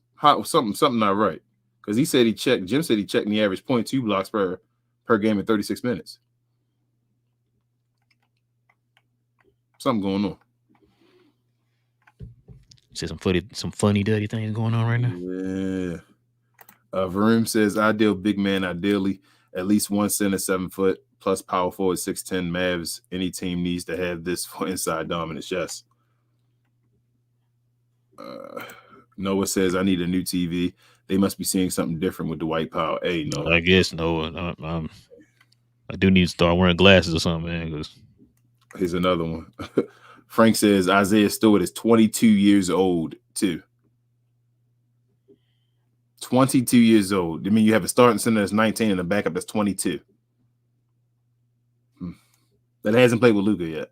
Something not right. Because Jim said he checked and he averaged 0.2 blocks per game in 36 minutes. Something going on. See some funny dirty things going on right now. Yeah. Varum says ideal big man, ideally at least 1 center, 7 foot plus power forward 6'10 Mavs. Any team needs to have this for inside dominance. Yes. Noah says I need a new TV. They must be seeing something different with Dwight Powell. Hey, no, I guess Noah. I do need to start wearing glasses or something, man. Because here's another one. Frank says Isaiah Stewart is 22 years old too. 22 years old. I mean, you have a starting center that's 19 and a backup that's 22. That hasn't played with Luka yet.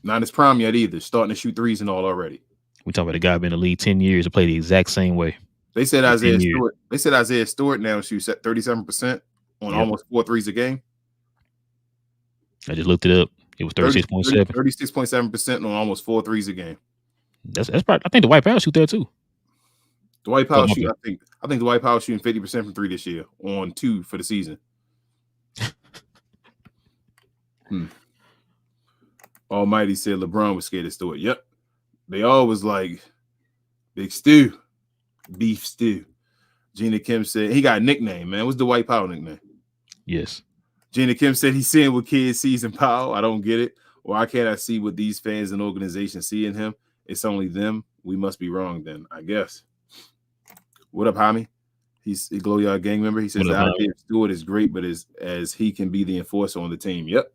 Not his prime yet either. Starting to shoot threes and all already. We talking about a guy been in the league 10 years to play the exact same way. They said Isaiah Stewart now shoots at 37% on almost 4 threes a game. I just looked it up. It was 36.7. 36.7% on almost 4 threes a game. That's probably, I think Dwight Powell shoot that too. Dwight Powell shoot. I think Dwight Powell shooting 50% from 3 this year on 2 for the season. Almighty said LeBron was scared of Stewart. Yep. They all was like Big Stew, Beef Stew. Gina Kim said he got a nickname, man. What's the Dwight Powell nickname? Yes. Gina Kim said he's seeing what kids sees in Powell. I don't get it. Why can't I see what these fans and organizations see in him? It's only them. We must be wrong then, I guess. What up, Hami? He's a Glow Yard gang member. He says the idea of Stewart is great, but as he can be the enforcer on the team. Yep.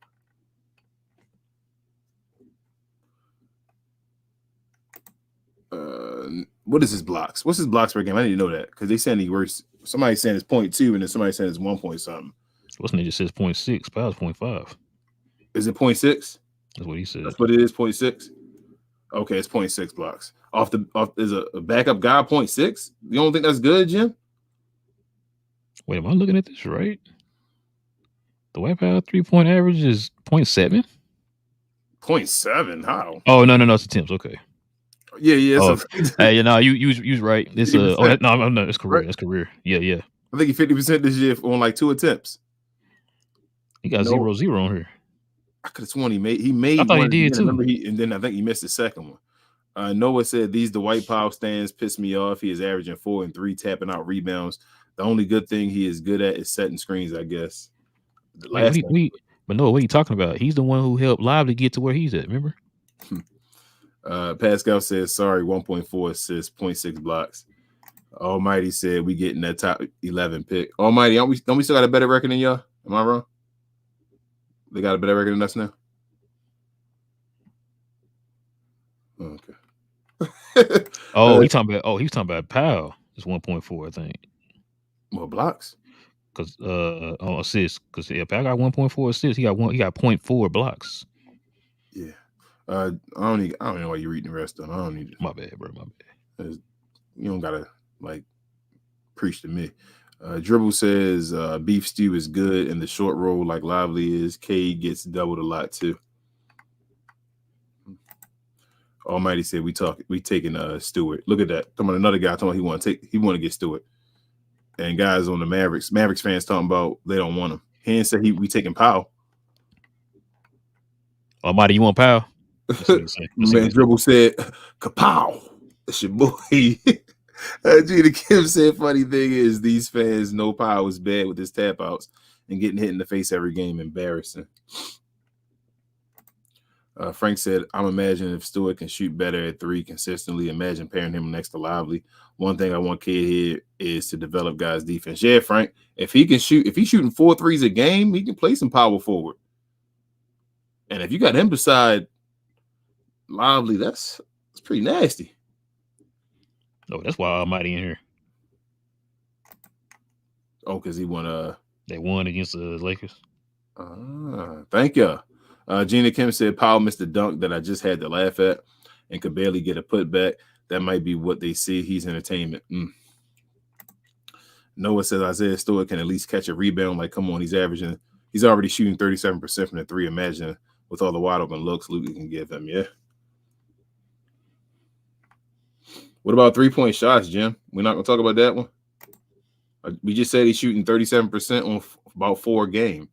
What is his blocks? What's his blocks per game? I need to know that because they saying he works. Somebody saying it's 0.2 and then somebody saying it's 1 point something. Wasn't it just says 0.6? Powell's 0.5. Is it 0.6? That's what he said. That's what it is. 0.6. Okay, it's 0.6 blocks. Is a backup guy 0.6? You don't think that's good, Jim? Wait, am I looking at this right? The White Powell 3-point average is 0.7? 0.7? How? Oh, no, it's attempts. Okay. Yeah. Oh, hey, you was right. It's no, it's career. Right? That's career. Yeah. I think he 50% this year on like 2 attempts. He got 0-0 on here. I could have sworn he made. I thought he did too. And then I think he missed the second one. Noah said these Dwight Powell stands piss me off. He is averaging 4 and 3, tapping out rebounds. The only good thing he is good at is setting screens, I guess. But no, what are you talking about? He's the one who helped Lively get to where he's at. Remember? Pascal says sorry, 1.4 assists, 0.6 blocks. Almighty said we getting that top 11 pick. Almighty, don't we still got a better record than y'all? Am I wrong? They got a better record than us now? Okay. He was talking about Powell. It's 1.4, I think. More blocks? Because on assists. Because if I got 1.4 assists, he got 0.4 blocks. Yeah. I don't know why you're reading the rest of them. I don't need to. My bad, bro. My bad. You don't gotta like preach to me. Dribble says beef stew is good and the short roll like Lively is. Cade gets doubled a lot too. Almighty said we taking Stewart. Look at that. Talking about another guy talking about he want to get Stewart. And guys on the Mavericks fans talking about they don't want him. He didn't say we taking Powell. Almighty, you want Powell? Man, Dribble said, kapow. That's your boy. Gina Kim said, funny thing is these fans know Powell is bad with his tap outs and getting hit in the face every game. Embarrassing. Frank said, I'm imagining if Stewart can shoot better at 3 consistently, imagine pairing him next to Lively. One thing I want Kid here is to develop guys' defense. Yeah, Frank, if he's shooting 4 threes a game, he can play some power forward. And if you got him beside Lively, that's pretty nasty. Oh, that's why Almighty in here. Oh, because he won. They won against the Lakers. Thank you. Gina Kim said Powell missed the dunk that I just had to laugh at and could barely get a putback. That might be what they see. He's entertainment. Noah says Isaiah Stewart can at least catch a rebound. Like, come on, he's already shooting 37% from the 3. Imagine with all the wide open looks Luka can give him. Yeah. What about 3-point shots, Jim? We're not going to talk about that one. We just said he's shooting 37% on about 4 a game.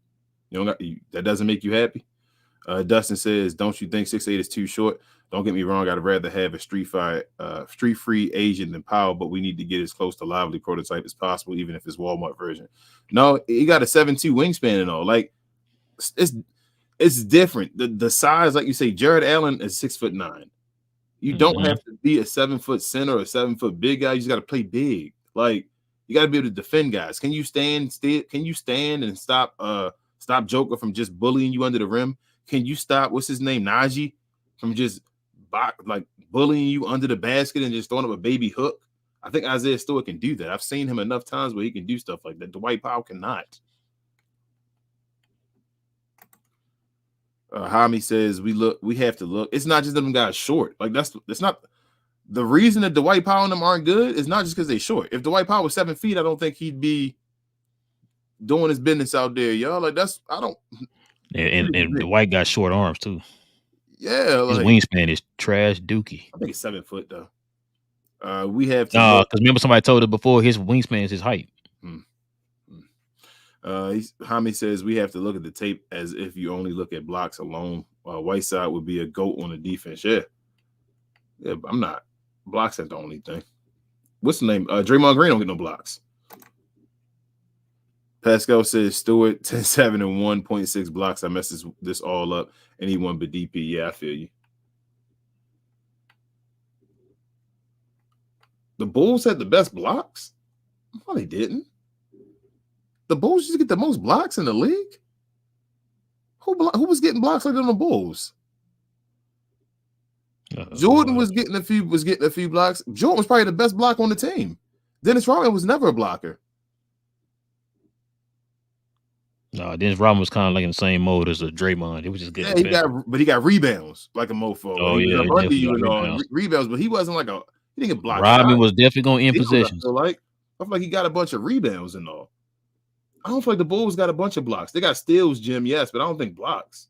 That doesn't make you happy. Dustin says, "Don't you think 6'8" is too short? Don't get me wrong. I'd rather have a street-free agent than Powell, but we need to get as close to Lively prototype as possible, even if it's Walmart version. No, he got a 7'2" wingspan and all. Like, it's different. The size, like you say, Jared Allen is 6'9". You don't have to be a 7-foot center or a 7-foot big guy. You just got to play big. Like, you got to be able to defend guys. Can you stand and stop Joker from just bullying you under the rim? Can you stop what's his name, Najee, from just bullying you under the basket and just throwing up a baby hook? I think Isaiah Stewart can do that. I've seen him enough times where he can do stuff like that. Dwight Powell cannot. Hami says we have to look. It's not just them guys short. Like that's not the reason that Dwight Powell and them aren't good. Is not just because they're short. If Dwight Powell was 7 feet, I don't think he'd be doing his business out there, y'all. Like that's I don't. And Dwight got short arms too. Yeah, his wingspan is trash dookie. I think it's 7 foot though. We have to. Because remember somebody told us before his wingspan is his height. Hami says we have to look at the tape as if you only look at blocks alone. Whiteside would be a GOAT on the defense. Yeah, but I'm not. Blocks ain't the only thing. What's the name? Draymond Green don't get no blocks. Pascal says Stewart 10-7 and 1.6 blocks. I messed this all up and he won the DP. Yeah, I feel you. The Bulls had the best blocks? No, they didn't. The Bulls used to get the most blocks in the league. Who was getting blocks like on the Bulls? Jordan was getting a few blocks. Jordan was probably the best block on the team. Dennis Rodman was never a blocker. No, Dennis Rodman was kind of like in the same mode as a Draymond. He was just getting he got rebounds like a mofo. Oh yeah, rebounds, but he wasn't like he didn't get blocked. Rodman was definitely going in possessions. I feel like he got a bunch of rebounds and all. I don't feel like the Bulls got a bunch of blocks. They got steals, Jim, yes, but I don't think blocks.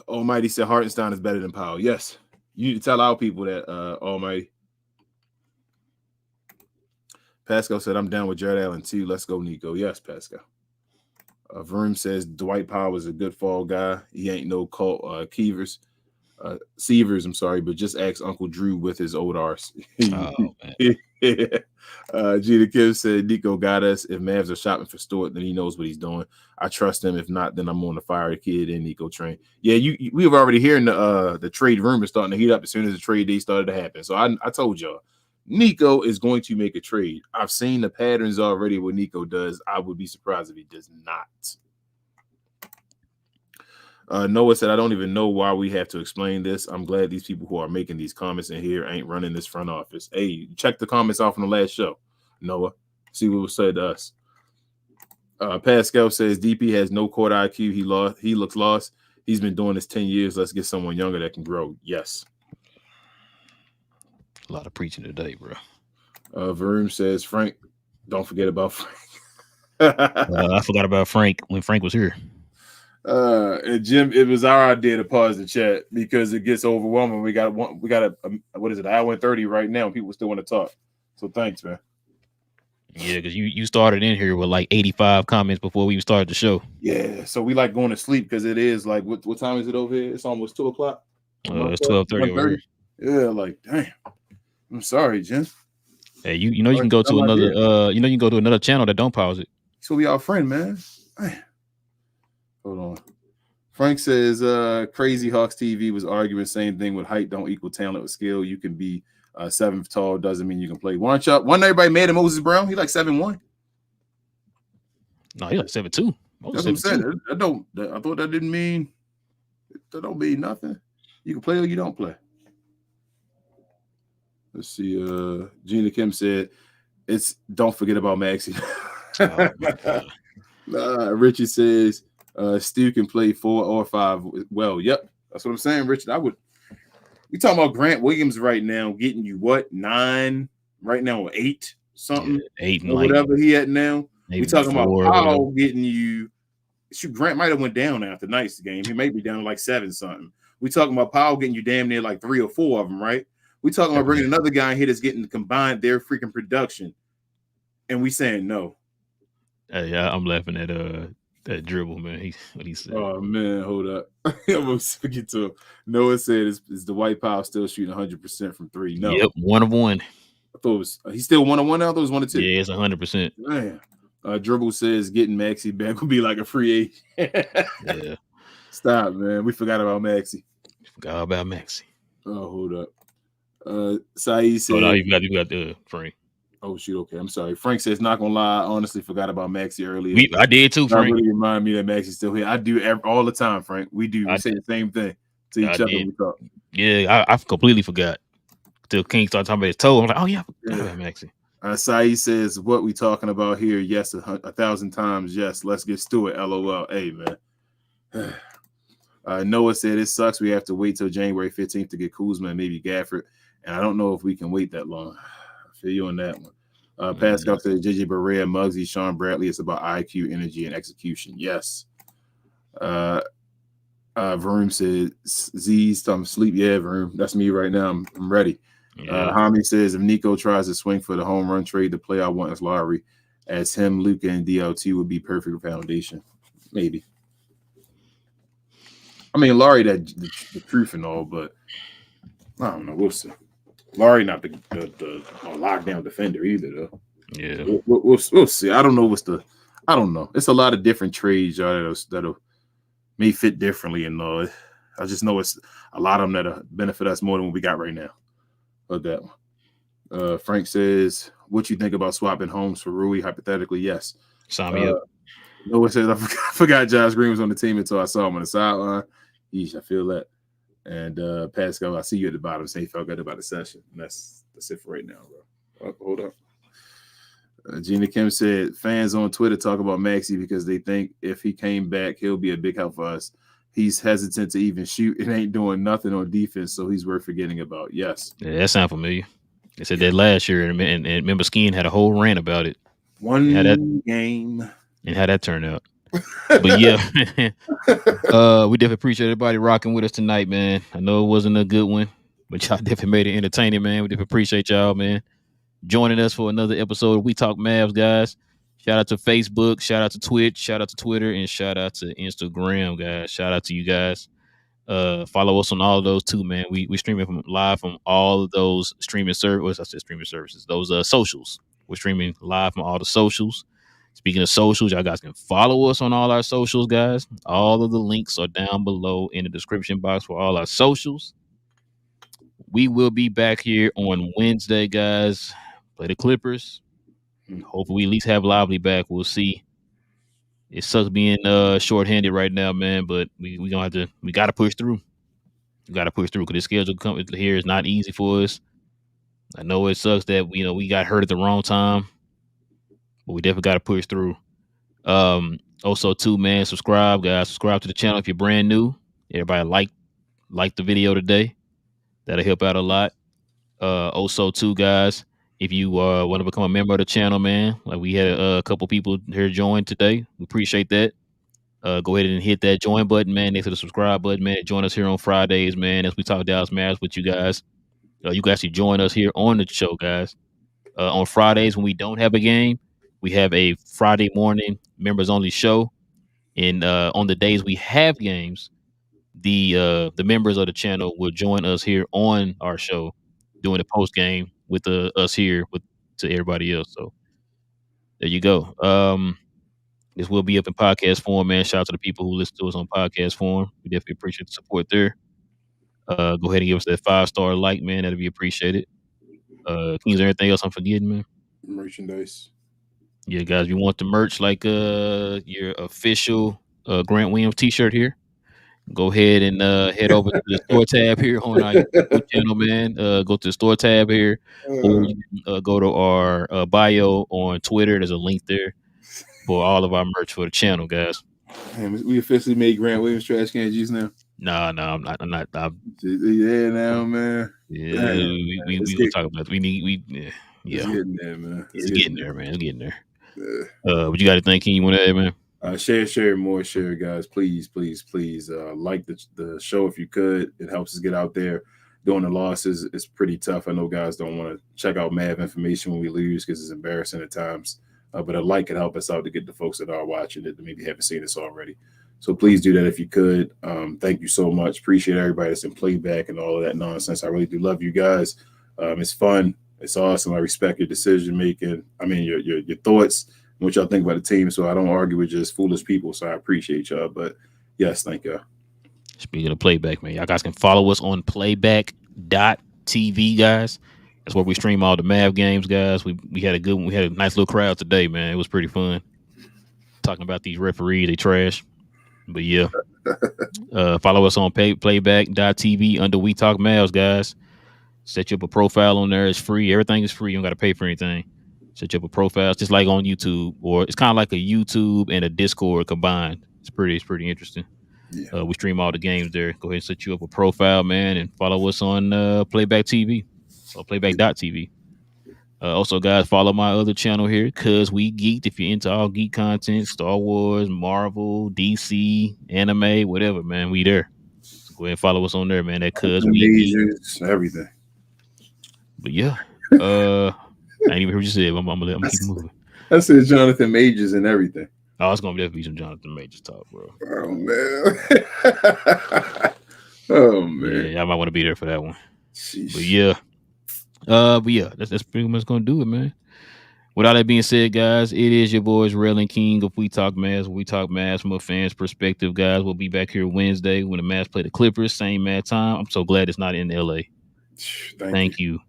Almighty said Hartenstein is better than Powell. Yes. You need to tell our people that, Almighty. Pascal said, I'm down with Jared Allen too. Let's go, Nico. Yes, Pascal. Vroom says Dwight Powell is a good fall guy. He ain't no Colt Severs, I'm sorry, but just ask Uncle Drew with his old arse. Oh, man. Gina Kim said Nico got us. If Mavs are shopping for Stewart, then he knows what he's doing. I trust him. If not, then I'm on the fire kid and Nico train. Yeah, we were already hearing the trade rumors starting to heat up as soon as the trade day started to happen. So I told y'all, Nico is going to make a trade. I've seen the patterns already what Nico does. I would be surprised if he does not. Noah said, I don't even know why we have to explain this. I'm glad these people who are making these comments in here ain't running this front office. Hey, check the comments off on the last show, Noah. See what was said to us. Pascal says DP has no court IQ. He looks lost. He's been doing this 10 years. Let's get someone younger that can grow. Yes. A lot of preaching today, bro. Varum says, Frank, don't forget about Frank. I forgot about Frank when Frank was here. And Jim, it was our idea to pause the chat because it gets overwhelming. We got a what is it, hour and 30 right now, and people still want to talk. So thanks, man. Yeah, because you started in here with like 85 comments before we even started the show. Yeah, so we like going to sleep because it is like what time is it over here? It's almost 2 o'clock. It's 12:30 over here. Yeah, like damn. I'm sorry, Jim. Hey, you know you can go to another you can go to another channel that don't pause it. So we our friend, man. Hold on. Frank says Crazy Hawks TV was arguing same thing with height don't equal talent with skill. You can be 7 foot tall, doesn't mean you can play. Wasn't everybody mad at Moses Brown? He like 7'1". No, he like 7'2". That's what I'm saying. I thought that didn't mean that don't mean nothing. You can play or you don't play. Let's see. Gina Kim said it's don't forget about Maxey. Richie says Stu can play 4 or 5. Well, yep. That's what I'm saying, Richard. We talking about Grant Williams right now, getting you what, 9 right now, or 8 something, 8 or whatever he at now. We talking about Powell getting you. Shoot, Grant might have went down after tonight's game. He may be down to like 7 something. We talking about Powell getting you damn near like 3 or 4 of them, right? We talking about bringing another guy in here that's getting combined their freaking production, and we saying no. Yeah, I'm laughing at that dribble, man. What he said. Oh man, hold up. I'm gonna speak to him. Noah said, "Is the White Powell still shooting 100% from 3?" No. Yep, 1 of 1. I thought it was. He's still 1 of 1 now. I thought it was 1 of 2. Yeah, it's 100%. Man. Dribble says getting Maxey back would be like a free agent. Yeah. Stop, man. We forgot about Maxey. Forgot about Maxey. Oh, hold up. Saeed said, no, you got the Frank. Oh shoot, okay. I'm sorry. Frank says, not gonna lie, I honestly forgot about Maxey earlier. I did too, Frank. Really remind me that Maxey's still here. I do all the time, Frank. We do. We say the same thing to each other when we talk. Yeah, I completely forgot. Till King started talking about his toe. I'm like, oh yeah, I forgot about Maxey. Saeed says, what we talking about here? Yes, 1,000 times. Yes, let's get Stewart. LOL. Hey, man. Noah said, it sucks. We have to wait till January 15th to get Kuzma and maybe Gafford. And I don't know if we can wait that long. I feel you on that one. Pascal said, JJ Barea, Muggsy, Sean Bradley. It's about IQ, energy, and execution. Yes. Vroom said, Z's, I'm asleep. Yeah, Vroom. That's me right now. I'm ready. Yeah. Hami says, if Nico tries to swing for the home run trade, the play I want is Lowry. As him, Luka, and DLT would be perfect foundation. Maybe. I mean, Lowry, the truth and all, but I don't know. We'll see. Lowry not the lockdown defender either, though. Yeah. We'll see. I don't know I don't know. It's a lot of different trades, y'all, that'll may fit differently and all. I just know it's a lot of them that'll benefit us more than what we got right now. But that one. Frank says, what you think about swapping Holmes for Rui? Hypothetically, yes. Sign me up. Noah says, I forgot Josh Green was on the team until I saw him on the sideline. Yeesh, I feel that. And Pascal, I see you at the bottom saying he felt good about the session. And that's it for right now, bro. Hold up. Gina Kim said, fans on Twitter talk about Maxey because they think if he came back, he'll be a big help for us. He's hesitant to even shoot. It ain't doing nothing on defense, so he's worth forgetting about. Yes. Yeah, that sounds familiar. They said that last year, and remember Skeen had a whole rant about it. One game. And how that turned out. But yeah, we definitely appreciate everybody rocking with us tonight, man. I know it wasn't a good one, but y'all definitely made it entertaining, man. We definitely appreciate y'all, man, joining us for another episode of We Talk Mavs, guys. Shout out to Facebook, shout out to Twitch, shout out to Twitter, and shout out to Instagram, guys. Shout out to you guys. Follow us on all of those too, man. We streaming live from all of those streaming services. I said streaming services. Those socials. We're streaming live from all the socials. Speaking of socials, y'all guys can follow us on all our socials, guys. All of the links are down below in the description box for all our socials. We will be back here on Wednesday, guys. Play the Clippers. Hopefully we at least have Lively back. We'll see. It sucks being short-handed right now, man. But we gonna have to. We gotta push through. We gotta push through because the schedule here is not easy for us. I know it sucks that we got hurt at the wrong time, but we definitely gotta push through. Also, too, man, subscribe, guys. Subscribe to the channel if you're brand new. Everybody like the video today. That'll help out a lot. Also, too, guys, if you want to become a member of the channel, man, like we had a couple people here join today. We appreciate that. Go ahead and hit that join button, man, next to the subscribe button, man. Join us here on Fridays, man, as we talk Dallas Mavericks with you guys. You can actually join us here on the show, guys. On Fridays when we don't have a game, we have a Friday morning members only show. And on the days we have games, the members of the channel will join us here on our show doing the post game with us here to everybody else. So there you go. This will be up in podcast form, man. Shout out to the people who listen to us on podcast form. We definitely appreciate the support there. Go ahead and give us that 5-star like, man. That'd be appreciated. King, is there anything else I'm forgetting, man? Merchandise. Yeah, guys, if you want the merch like your official Grant Williams t-shirt here, go ahead and head over to the store tab here on our YouTube channel, man. Go to the store tab here, or you can, go to our bio on Twitter. There's a link there for all of our merch for the channel, guys. Man, we officially made Grant Williams trash can juice now. No, I'm not. Yeah, now, man. Yeah, we will talk about it. Yeah. It's getting there, man. It's getting there, man. It's getting there. But you got to think, King, you want to add, man? Share, guys. Please. Like the show if you could. It helps us get out there. During the losses, it's pretty tough. I know guys don't want to check out Mav information when we lose because it's embarrassing at times. But a like can help us out to get the folks that are watching it that maybe haven't seen us already. So please do that if you could. Thank you so much. Appreciate everybody that's in playback and all of that nonsense. I really do love you guys. It's fun. It's awesome. I respect your decision making. I mean, your thoughts, what y'all think about the team. So I don't argue with just foolish people. So I appreciate y'all. But yes, thank y'all. Speaking of playback, man, y'all guys can follow us on playback.tv, guys. That's where we stream all the Mav games, guys. We had a good one. We had a nice little crowd today, man. It was pretty fun. Talking about these referees, they trash. But yeah. Follow us on playback.tv under We Talk Mavs, guys. Set you up a profile on there. It's free. Everything is free. You don't got to pay for anything. Set you up a profile. It's just like on YouTube, or it's kind of like a YouTube and a Discord combined. It's pretty interesting. Yeah. We stream all the games there. Go ahead and set you up a profile, man, and follow us on Playback TV or playback.tv. Also, guys, follow my other channel here, Cuz We Geeked. If you're into all geek content, Star Wars, Marvel, DC, anime, whatever, man, we there. So go ahead and follow us on there, man. That Cuz We Geeked. Everything. But yeah, I ain't even heard what you said. I'm gonna keep moving. I said Jonathan Majors and everything. Oh, it's gonna definitely be some Jonathan Majors talk, bro. Oh man. Oh man. Yeah, I might want to be there for that one. Jeez. But yeah, that's pretty much gonna do it, man. With all that being said, guys, it is your boys Railing King of We Talk Mavs. We talk Mavs from a fan's perspective, guys. We'll be back here Wednesday when the Mavs play the Clippers, same Mad time. I'm so glad it's not in LA. Thank you.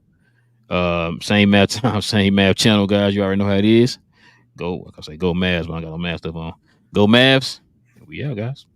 Same Mad time, same Mav channel, guys. You already know how it is. Go Mavs, but I got no Mavs stuff on. Go Mavs. We out, guys.